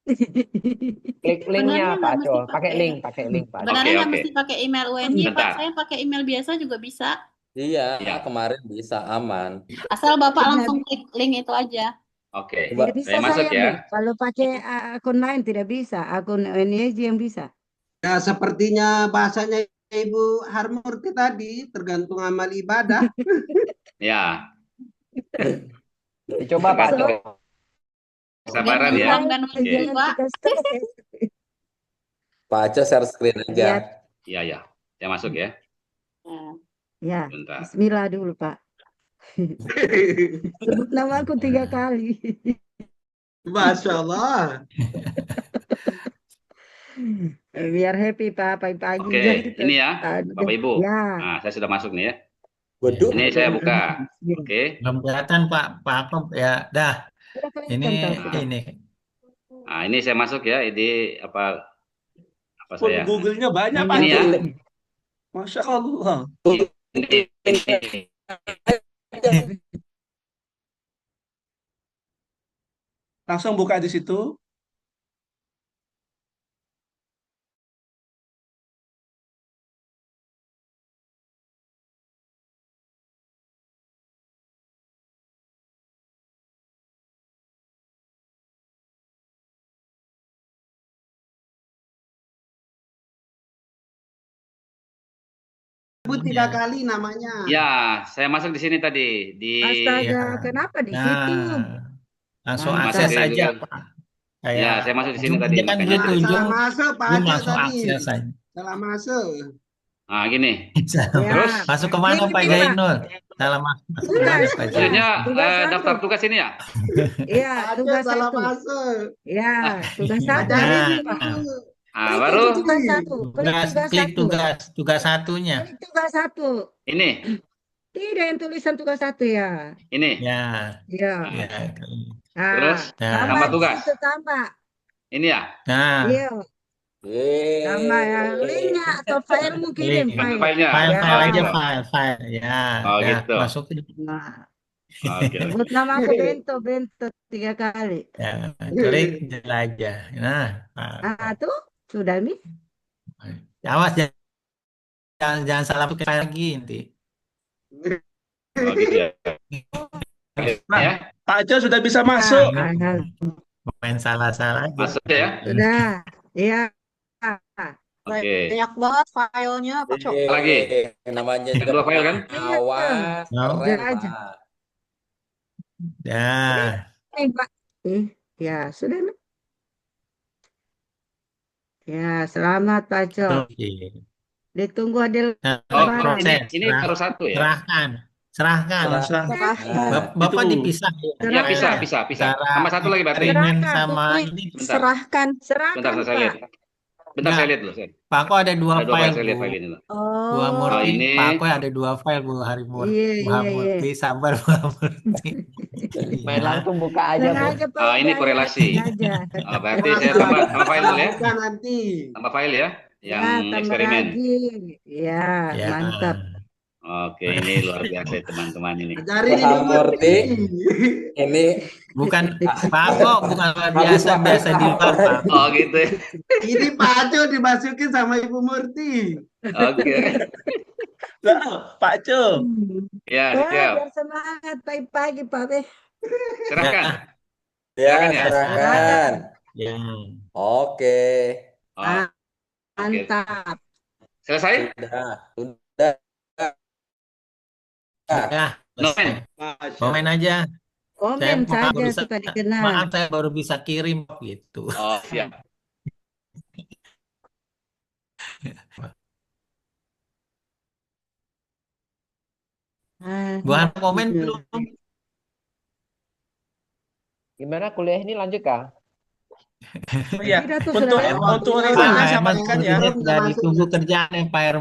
H: Klik linknya
F: Sebenarnya
H: Pak
F: nggak
H: Aco,
F: mesti
H: pakai link Pak Aco.
F: Sebenarnya nggak
D: oke.
F: mesti pakai email UNY, Pak.
D: Bentar.
F: Saya pakai email biasa juga bisa.
G: iya,
D: Iya.
G: kemarin bisa aman.
F: Asal Bapak
B: Tidak
F: langsung klik link itu aja.
D: Oke.
G: Coba.
B: Tidak bisa
D: Saya masuk
B: saya,
D: ya.
B: Bu. Kalau pakai akun lain tidak bisa. Akun ini aja yang bisa.
L: Ya sepertinya bahasanya Ibu Harmurti tadi tergantung amal ibadah.
D: Ya,
H: Dicoba Pak Aco.
D: kesabaran
F: Jangan
D: ya.
F: pelanggan
D: Oke.
F: wajib,
B: Jangan
F: Pak.
B: kita stres.
G: Pak Aco share screen aja.
B: Lihat.
D: Iya, ya. Saya masuk ya.
B: Ya,
D: Bentar.
B: bismillah dulu, Pak. Sebut nama aku 3 kali.
L: Masya Allah.
B: Biar happy, Pak, pagi-pagi.
D: Oke,
B: Jangan kita-
D: ini ya,
B: Aduh,
D: Bapak Ibu.
B: Ya.
D: Nah, saya sudah masuk nih ya.
G: Waduh.
D: Ini saya buka. Oke.
I: Belum kelihatan Pak Prof ya. Dah.
B: Sudah kelihatan,
I: Ini
B: Pak, sudah.
I: ini.
D: Nah, ini saya masuk ya. Ini apa
C: Pun
D: saya?
C: Google-nya banyak, Pak.
D: Ini ya.
C: Masya Allah.
D: Ini.
C: Langsung buka di situ.
L: disebut 3 kali namanya.
D: Ya, saya masuk di sini tadi di.
B: Astaga, kenapa di situ?
I: Langsung
D: Masuk
I: akses
D: di-
I: aja, Pak.
D: Ya, saya masuk di sini
I: Zoom
D: tadi
I: aja kan
D: makanya.
I: gitu,
L: Salah
I: Zoom,
L: masuk Pak
I: Zoom
L: Aceh
I: langsung
L: tadi.
I: akses aja.
L: Salah masuk.
D: Nah, gini.
B: Ya,
D: Terus
I: Masuk ke mana
B: ini
I: Pak
B: Pak.
I: Zainul? Salah masuk ke
B: Sudah,
I: mana Pak
B: sudah.
I: Zainul?
D: maksudnya
B: Tugas satu.
D: daftar tugas ini ya?
B: Iya,
L: Aceh
B: tugas
L: salah
B: satu.
L: masuk.
B: Ya, tugas satu
L: Ajarin
B: ini,
I: Nah,
B: Pak.
D: Ah,
B: Klik
D: baru
B: itu tugas satu. Klik
I: tugas,
B: tugas
I: klik
B: satu.
I: tugas satunya.
B: Klik tugas satu.
D: ini,
B: Tidak yang tulisan tugas satu ya.
D: ini.
I: Ya,
B: Ya.
I: ya.
B: Nah,
D: Terus
I: Nah,
B: tambah
D: tambah
B: di
D: tugas.
B: situ tambah.
D: Ini ya?
I: nah,
B: Iya, tambah ya. Linknya atau filemu kirim
I: Link.
D: Ambil
B: file.
D: filenya.
I: File aja,
B: Ya.
I: file. Ya,
D: Oh,
I: ya.
D: gitu.
I: Masukin.
B: Nah,
D: Oke.
B: sebut nama aku Bento 3 kali.
I: Ya, klik jelajah. Nah,
B: Ah, tuh sudah nih.
I: awas jangan salah pakai file lagi nanti.
D: Oh, gitu ya.
C: Nah,
D: Ya,
C: Pak Aceh sudah bisa masuk.
B: Ah,
I: Main salah-salah aja.
D: masuk ya.
B: sudah. Iya.
D: Oke.
K: Banyak banget filenya, Pak Cok.
D: Lagi.
G: Namanya
D: Ada
G: juga
D: 2 file kan?
G: awas,
I: No.
G: keren
B: Aja.
G: Pak.
I: Ya,
B: Nih, Pak. Ya, sudah nih. Ya, selamat Pak Cok.
I: oke.
B: Ditunggu hadir
I: Nah,
D: Oh,
B: lebaran.
D: ini baru satu ya?
I: serahkan. Bapak
C: Itu.
I: dipisah
D: Ya,
B: Serahkan.
D: bisa.
I: antara
D: Sama satu lagi berarti.
I: eksperimen
B: Serahkan,
I: sama
B: klik.
I: ini.
D: Bentar.
K: Serahkan.
D: Bentar,
B: Serahkan,
D: saya lihat.
B: Pak.
D: Bentar,
I: Nah.
D: saya lihat dulu.
I: Pak Ko ada dua
D: Ada 2 file,
I: file,
D: saya lihat
I: Bu.
D: file ini.
I: Dua
B: Oh,
I: Murti.
D: ini.
I: Pak Ko ada 2 file, Bu Harimur.
B: iya,
I: Bu
B: iya, iya.
I: Murti, sabar Bu Murti.
H: Main
I: Ya.
H: langsung buka aja, Bu.
B: Sengaja Pak
D: Ini
B: Udaya,
D: korelasi.
B: sengaja.
D: Berarti saya tambah file dulu ya.
L: Bukan nanti.
D: Tambah file ya. Yang
B: Ya, tambah
D: eksperimen.
B: lagi. Ya,
I: Ya.
B: mantap.
D: Oke, ini luar biasa teman-teman ini.
L: Ajarin
G: Pak
L: Ibu
G: Murti. Ini
I: Bukan Pak Ko, bukan luar biasa di luar, Pak.
D: Oh, gitu.
L: Ini Pak Aceh dimasukin sama Ibu Murti.
D: Oke.
C: Nah, Pak Aceh.
D: Ya,
B: Wah,
D: siap.
B: biar semangat pagi-pagi Pak Be.
D: Serahkan.
G: ya
D: Silakan ya.
G: serahkan.
I: Ya.
G: Oke.
D: Oh,
B: Mantap.
D: selesai?
G: Sudah.
I: Ya,
D: Nomen.
I: komen aja.
B: Komen
I: Saya
B: saja
I: baru bisa,
B: supaya dikenal.
I: maaf saya baru bisa kirim gitu.
D: Oh, siap.
I: Bukan komen belum.
H: Gimana kuliah ini lanjut kah?
C: Oh, iya.
B: Tidak tuh
C: Untuk
B: sudah lewat.
C: untuk
L: Udah,
C: rezemen
I: Pak
C: saya
I: Herman
C: bagikan ya.
I: dari tunggu kerjaan yang Pak Herman.